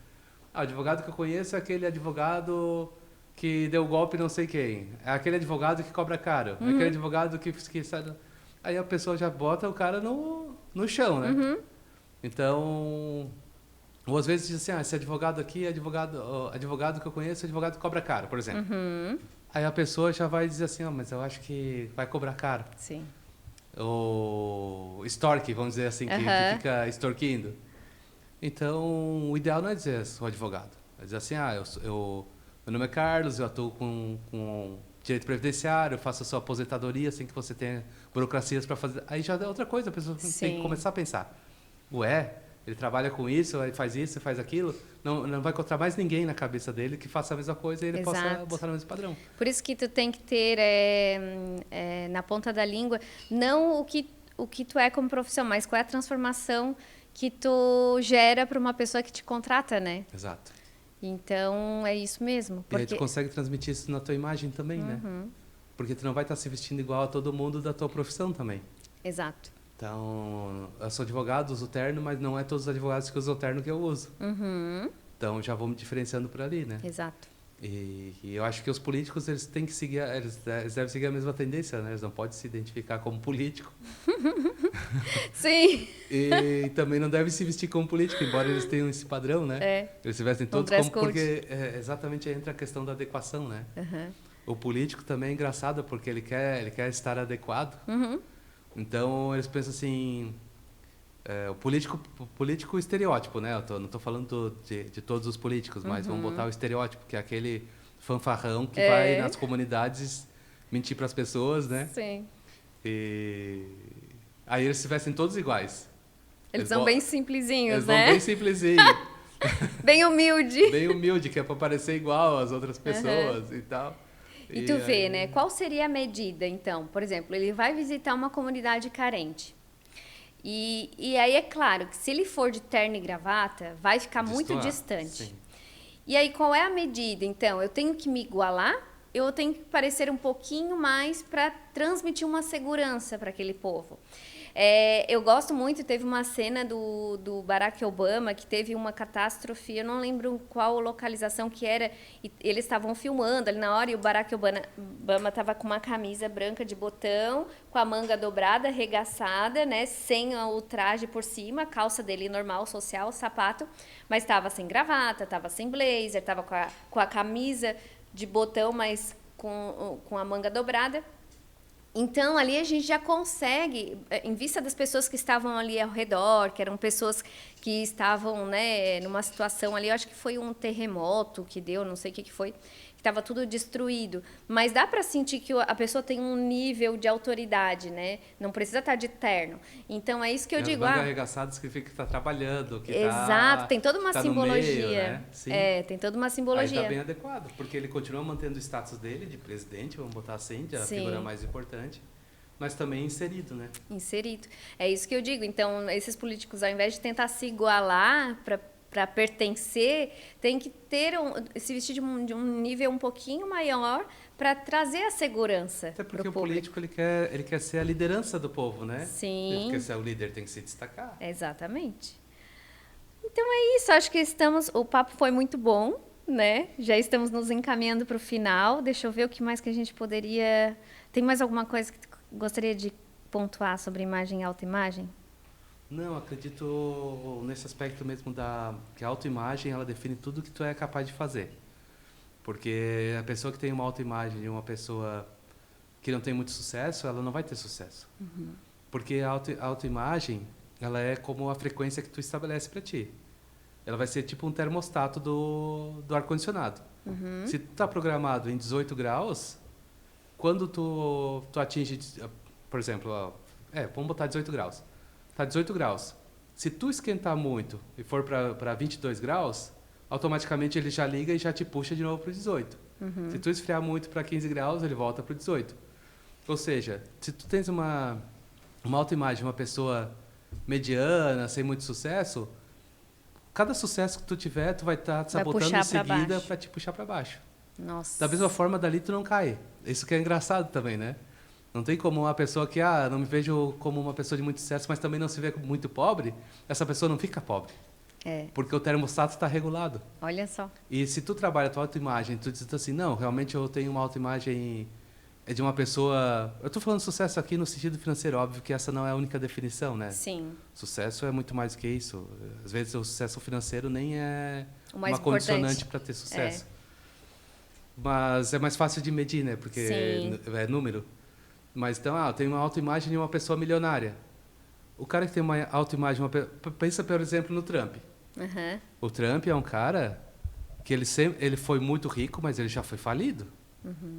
O advogado que eu conheço é aquele advogado que deu golpe não sei quem. É aquele advogado que cobra caro. É aquele advogado que sabe... Aí a pessoa já bota o cara no chão, né? Uhum. Então... Ou às vezes diz assim, esse advogado aqui é advogado que eu conheço, advogado que cobra caro, por exemplo. Uhum. Aí a pessoa já vai dizer assim, mas eu acho que vai cobrar caro. Sim. Ou extorque, vamos dizer assim, que fica extorquindo. Então, o ideal não é dizer sou advogado. É dizer assim, meu nome é Carlos, eu atuo com direito previdenciário, eu faço a sua aposentadoria sem que você tenha burocracias para fazer. Aí já é outra coisa, a pessoa tem que começar a pensar. Ele trabalha com isso, ele faz aquilo, não vai encontrar mais ninguém na cabeça dele que faça a mesma coisa e ele possa botar no mesmo padrão. Por isso que tu tem que ter na ponta da língua, não o que tu é como profissão, mas qual é a transformação que tu gera para uma pessoa que te contrata, né? Exato. Então, é isso mesmo. E aí tu consegue transmitir isso na tua imagem também, né? Porque tu não vai estar se vestindo igual a todo mundo da tua profissão também. Exato. Então, eu sou advogado, uso terno, mas não é todos os advogados que usam o terno que eu uso. Uhum. Então, já vou me diferenciando por ali, né? Exato. E eu acho que os políticos, eles têm que seguir, eles devem seguir a mesma tendência, né? Eles não podem se identificar como político. Sim. E também não devem se vestir como político, embora eles tenham esse padrão, né? Eles se vestem todos como... Porque exatamente entra a questão da adequação, né? Uhum. O político também é engraçado, porque ele quer estar adequado. Uhum. Então, eles pensam assim... o político estereótipo, né? Não estou falando de todos os políticos, mas vamos botar o estereótipo, que é aquele fanfarrão que vai nas comunidades mentir para as pessoas, né? Sim. E aí eles se vestem todos iguais. Eles são bem simplesinhos, né? Eles são bem simplesinhos. Bem humilde. Bem humilde, que é para parecer igual às outras pessoas e tal. E tu vê, né? Qual seria a medida, então? Por exemplo, ele vai visitar uma comunidade carente. E aí é claro que se ele for de terno e gravata, vai ficar muito distante. Sim. E aí qual é a medida? Então, eu tenho que me igualar, eu tenho que parecer um pouquinho mais para transmitir uma segurança para aquele povo. Eu gosto muito, teve uma cena do Barack Obama, que teve uma catástrofe, eu não lembro qual localização que era, e eles estavam filmando ali na hora, e o Barack Obama estava com uma camisa branca de botão, com a manga dobrada, arregaçada, né, sem o traje por cima, a calça dele normal, social, sapato, mas estava sem gravata, estava sem blazer, estava com a camisa de botão, mas com a manga dobrada. Então, ali a gente já consegue, em vista das pessoas que estavam ali ao redor, que eram pessoas que estavam, né, numa situação ali, eu acho que foi um terremoto que deu, não sei o que foi, que estava tudo destruído. Mas dá para sentir que a pessoa tem um nível de autoridade, né? Não precisa estar de terno. Então, é isso que eu digo. As mangas arregaçadas significa que está trabalhando, que exato, tem toda uma simbologia. No meio, né? Sim. Tem toda uma simbologia. Aí está bem adequado, porque ele continua mantendo o status dele de presidente, vamos botar assim, de a figura mais importante. mas também inserido, né? Inserido. É isso que eu digo. Então, esses políticos, ao invés de tentar se igualar para pertencer, tem que ter se vestir de um nível um pouquinho maior para trazer a segurança. Até porque pro o público. político ele quer ser a liderança do povo, né? Ele Sim. quer ser o líder, tem que se destacar. Exatamente. Então é isso, acho que o papo foi muito bom, né? Já estamos nos encaminhando para o final. Deixa eu ver o que mais que a gente poderia. Tem mais alguma coisa que tu gostaria de pontuar sobre imagem e autoimagem? Não, acredito nesse aspecto mesmo que a autoimagem, ela define tudo que tu é capaz de fazer. Porque a pessoa que tem uma autoimagem de uma pessoa que não tem muito sucesso, ela não vai ter sucesso. Porque a autoimagem, ela é como a frequência que tu estabelece para ti. Ela vai ser tipo um termostato do ar-condicionado. Se tu está programado em 18 graus, quando tu atinge, por exemplo, vamos botar 18 graus. Está 18 graus. Se tu esquentar muito e for para 22 graus, automaticamente ele já liga e já te puxa de novo para o 18. Se tu esfriar muito para 15 graus, ele volta para o 18. Ou seja, se tu tens uma autoimagem, uma pessoa mediana, sem muito sucesso, cada sucesso que tu tiver, tu vai estar te sabotando em seguida para te puxar para baixo. Nossa. Da mesma forma, dali tu não cai. Isso que é engraçado também, né? Não tem como uma pessoa que, não me vejo como uma pessoa de muito sucesso, mas também não se vê muito pobre, essa pessoa não fica pobre. Porque o termostato está regulado. Olha só. E se tu trabalha a tua autoimagem, tu diz assim, não, realmente eu tenho uma autoimagem de uma pessoa... Eu estou falando sucesso aqui no sentido financeiro, óbvio que essa não é a única definição, né? Sim. Sucesso é muito mais que isso. Às vezes o sucesso financeiro nem é uma condicionante para ter sucesso. Mas é mais fácil de medir, né? Porque é número. Mas então, eu tenho uma autoimagem de uma pessoa milionária. O cara que tem uma autoimagem... Pensa, por exemplo, no Trump. O Trump é um cara que ele foi muito rico, mas ele já foi falido.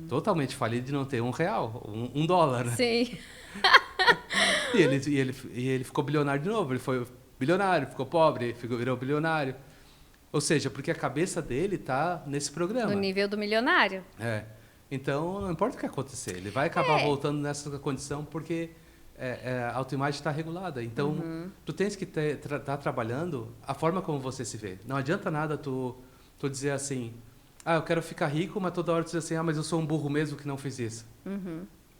Totalmente falido de não ter R$1, $1, né? Sim. E ele ficou bilionário de novo. Ele foi bilionário, ficou pobre, virou bilionário. Ou seja, porque a cabeça dele está nesse programa. No nível do milionário. Então, não importa o que acontecer, ele vai acabar voltando nessa condição porque a autoimagem está regulada. Então, tu tens que estar trabalhando a forma como você se vê. Não adianta nada tu dizer assim, eu quero ficar rico, mas toda hora tu diz assim, mas eu sou um burro mesmo que não fiz isso.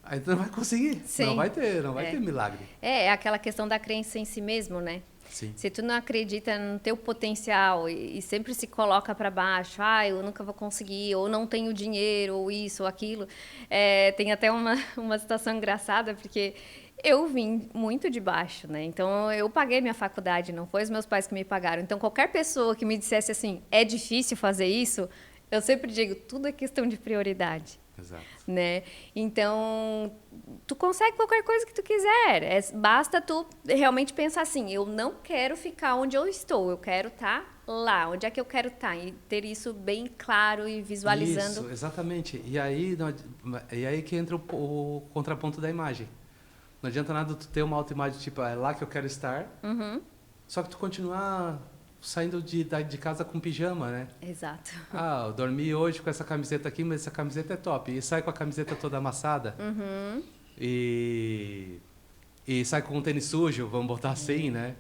Aí tu não vai conseguir, Sim. não vai ter milagre. É aquela questão da crença em si mesmo, né? Sim. Se tu não acredita no teu potencial e sempre se coloca para baixo, eu nunca vou conseguir, ou não tenho dinheiro, ou isso, ou aquilo. Tem até uma situação engraçada, porque eu vim muito de baixo, né? Então, eu paguei minha faculdade, não foi os meus pais que me pagaram. Então, qualquer pessoa que me dissesse assim, é difícil fazer isso, eu sempre digo, tudo é questão de prioridade. Exato. Né? Então, tu consegue qualquer coisa que tu quiser. Basta tu realmente pensar assim, eu não quero ficar onde eu estou, eu quero estar lá, onde é que eu quero estar, e ter isso bem claro e visualizando. Isso, exatamente. E aí que entra o contraponto da imagem. Não adianta nada tu ter uma autoimagem tipo, é lá que eu quero estar, só que tu continuar saindo de casa com pijama, né? Exato. Eu dormi hoje com essa camiseta aqui, mas essa camiseta é top. E sai com a camiseta toda amassada. E sai com um tênis sujo, vamos botar assim, né?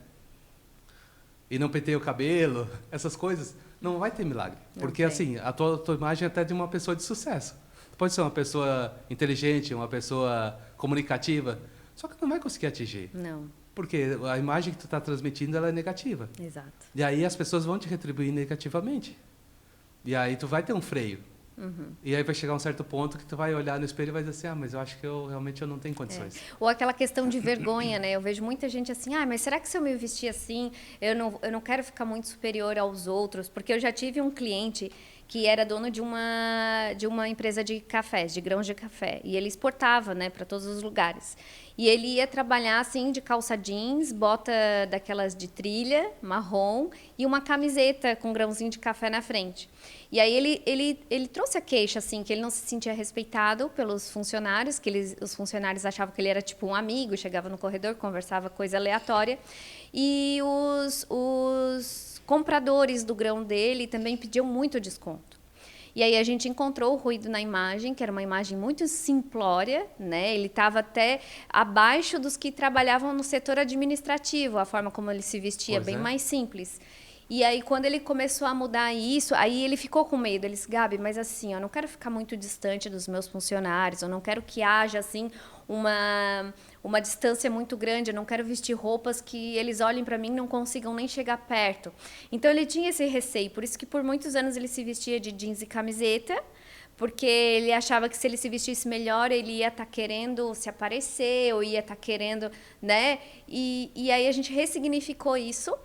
E não penteia o cabelo, essas coisas. Não vai ter milagre. Porque, assim, a tua imagem é até de uma pessoa de sucesso. Tu pode ser uma pessoa inteligente, uma pessoa comunicativa, só que não vai conseguir atingir. Não. Porque a imagem que tu está transmitindo, ela é negativa. Exato. E aí as pessoas vão te retribuir negativamente. E aí tu vai ter um freio. E aí vai chegar um certo ponto que tu vai olhar no espelho e vai dizer assim, mas eu acho que realmente eu não tenho condições. Ou aquela questão de vergonha, né? Eu vejo muita gente assim, mas será que se eu me vestir assim, eu não quero ficar muito superior aos outros? Porque eu já tive um cliente que era dono de uma empresa de cafés, de grãos de café. E ele exportava, né, para todos os lugares. E ele ia trabalhar, assim, de calça jeans, bota daquelas de trilha, marrom, e uma camiseta com grãozinho de café na frente. E aí ele trouxe a queixa, assim, que ele não se sentia respeitado pelos funcionários, que os funcionários achavam que ele era tipo um amigo, chegava no corredor, conversava coisa aleatória. E os compradores do grão dele também pediam muito desconto. E aí a gente encontrou o ruído na imagem, que era uma imagem muito simplória, né? Ele estava até abaixo dos que trabalhavam no setor administrativo, a forma como ele se vestia, bem mais simples. E aí, quando ele começou a mudar isso, aí ele ficou com medo. Ele disse, Gabi, mas assim, eu não quero ficar muito distante dos meus funcionários, eu não quero que haja, assim, uma distância muito grande, eu não quero vestir roupas que eles olhem para mim e não consigam nem chegar perto. Então, ele tinha esse receio, por isso que por muitos anos ele se vestia de jeans e camiseta, porque ele achava que se ele se vestisse melhor, ele ia estar querendo se aparecer, ou ia estar querendo, né? E aí a gente ressignificou isso,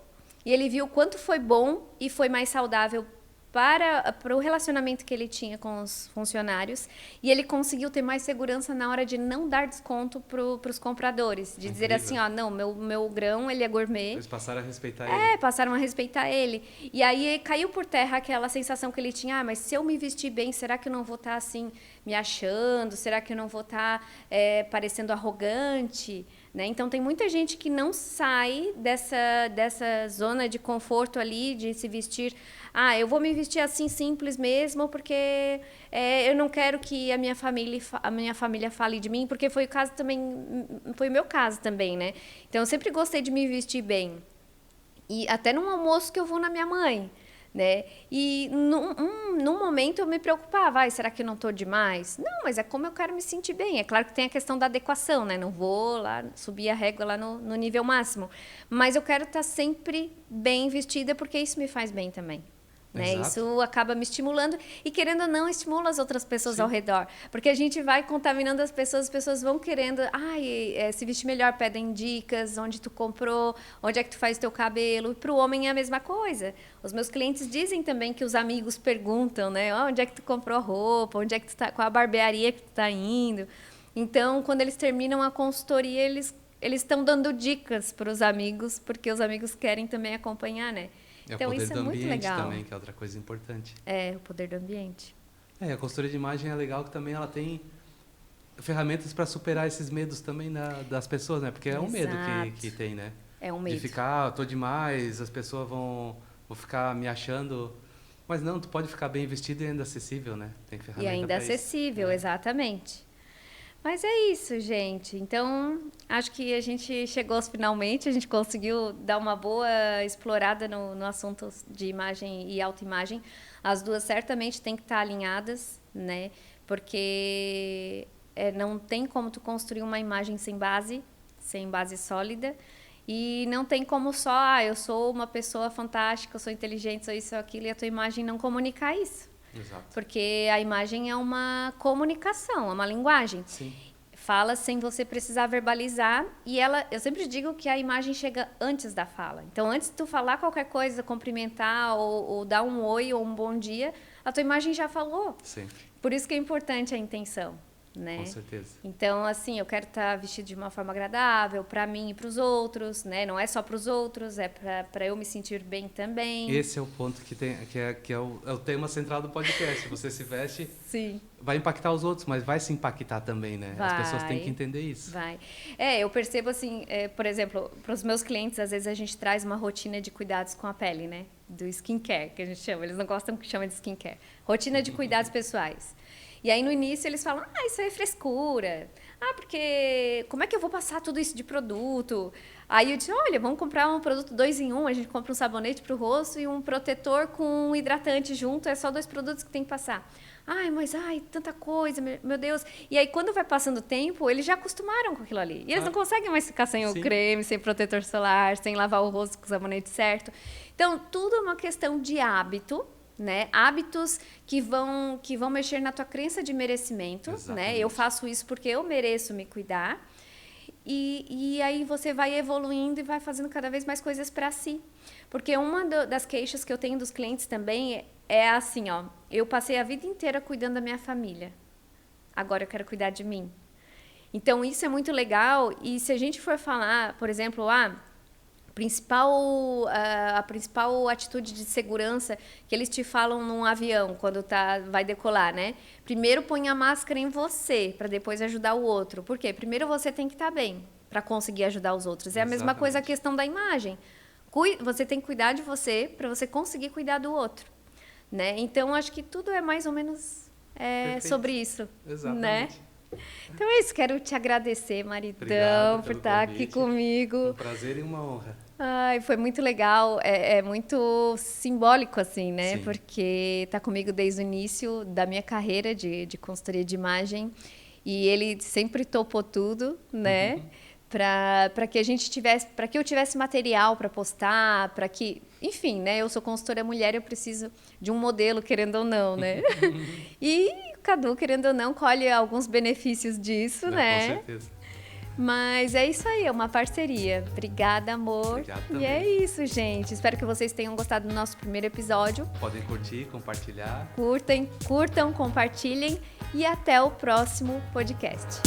e ele viu o quanto foi bom e foi mais saudável para o relacionamento que ele tinha com os funcionários. E ele conseguiu ter mais segurança na hora de não dar desconto para os compradores. De dizer assim, ó, não, meu grão, ele é gourmet. Eles passaram a respeitar ele. Passaram a respeitar ele. E aí caiu por terra aquela sensação que ele tinha, mas se eu me vestir bem, será que eu não vou estar assim, me achando? Será que eu não vou estar parecendo arrogante? Né? Então, tem muita gente que não sai dessa zona de conforto ali, de se vestir. Eu vou me vestir assim simples mesmo, porque eu não quero que a minha família fale de mim, porque foi o meu caso também, né? Então, eu sempre gostei de me vestir bem. E até num almoço que eu vou na minha mãe. Né? E num momento eu me preocupava, será que eu não estou demais? Não, mas é como eu quero me sentir bem. É claro que tem a questão da adequação, né? Não vou lá subir a régua lá no nível máximo. Mas eu quero estar sempre bem vestida, porque isso me faz bem também. Né? Isso acaba me estimulando e, querendo ou não, estimula as outras pessoas ao redor. Porque a gente vai contaminando as pessoas vão querendo se vestir melhor, pedem dicas, onde tu comprou, onde é que tu faz o teu cabelo. E para o homem é a mesma coisa. Os meus clientes dizem também que os amigos perguntam, né? Onde é que tu comprou a roupa, onde é que tu tá, qual a barbearia que tu está indo. Então, quando eles terminam a consultoria, eles estão dando dicas para os amigos, porque os amigos querem também acompanhar, né? Então, o poder do ambiente também, que é outra coisa importante. O poder do ambiente. A consultoria de imagem é legal que também ela tem ferramentas para superar esses medos também das pessoas, né? Porque é um medo que tem, né? É um medo. De ficar, tô demais, as pessoas vão ficar me achando. Mas não, tu pode ficar bem vestido e ainda acessível, né? Tem ferramenta e ainda acessível, exatamente. Mas é isso, gente. Então, acho que a gente chegou finalmente, a gente conseguiu dar uma boa explorada no assunto de imagem e autoimagem. As duas certamente têm que estar alinhadas, né? Porque não tem como tu construir uma imagem sem base sólida. E não tem como só, eu sou uma pessoa fantástica, eu sou inteligente, sou isso ou aquilo, e a tua imagem não comunicar isso. Exato. Porque a imagem é uma comunicação, é uma linguagem. Sim. Fala sem você precisar verbalizar. E eu sempre digo que a imagem chega antes da fala. Então, antes de tu falar qualquer coisa, cumprimentar ou dar um oi ou um bom dia, a tua imagem já falou. Sempre. Por isso que é importante a intenção. Né? Com certeza. Então, assim, eu quero estar vestido de uma forma agradável para mim e para os outros, né? Não é só para os outros, é para eu me sentir bem também. Esse é o ponto que é o tema central do podcast. Você se veste, Sim. Vai impactar os outros, mas vai se impactar também, né? Vai, as pessoas têm que entender isso. Vai. Eu percebo assim, por exemplo, para os meus clientes, às vezes a gente traz uma rotina de cuidados com a pele, né? Do skincare, que a gente chama. Eles não gostam que chama de skincare. Rotina de cuidados pessoais. E aí, no início, eles falam, isso aí é frescura. Porque como é que eu vou passar tudo isso de produto? Aí eu disse, olha, vamos comprar um produto 2 em 1. A gente compra um sabonete para o rosto e um protetor com um hidratante junto. É só 2 produtos que tem que passar. Tanta coisa, meu Deus. E aí, quando vai passando o tempo, eles já acostumaram com aquilo ali. E eles não conseguem mais ficar sem o creme, sem protetor solar, sem lavar o rosto com o sabonete certo. Então, tudo é uma questão de hábito. Né? Hábitos que vão mexer na tua crença de merecimento, né? Eu faço isso porque eu mereço me cuidar e aí você vai evoluindo e vai fazendo cada vez mais coisas para si, porque uma das queixas que eu tenho dos clientes também é assim, eu passei a vida inteira cuidando da minha família, agora eu quero cuidar de mim. Então isso é muito legal. E se a gente for falar, por exemplo, a principal atitude de segurança que eles te falam num avião quando vai decolar, né? Primeiro põe a máscara em você para depois ajudar o outro. Por quê? Primeiro você tem que estar bem para conseguir ajudar os outros. É a mesma coisa a questão da imagem. Você tem que cuidar de você para você conseguir cuidar do outro. né? Então, acho que tudo é mais ou menos Perfeito. sobre isso, Exatamente. né? Então é isso, quero te agradecer, maridão, Obrigado por pelo estar aqui convite. comigo. Um prazer e uma honra. Ai, foi muito legal, é muito simbólico, assim, né? Sim. Porque tá comigo desde o início da minha carreira de consultoria de imagem e ele sempre topou tudo, né? Para que a gente tivesse, para que eu tivesse material para postar, para que, enfim, né? Eu sou consultora mulher, eu preciso de um modelo, querendo ou não, né? E o Cadu, querendo ou não, colhe alguns benefícios disso, né? Com certeza. Mas é isso aí, é uma parceria. Obrigada, amor. Obrigado E também. é isso, gente. Espero que vocês tenham gostado do nosso primeiro episódio. Podem curtir, compartilhar. Curtam, compartilhem e até o próximo podcast.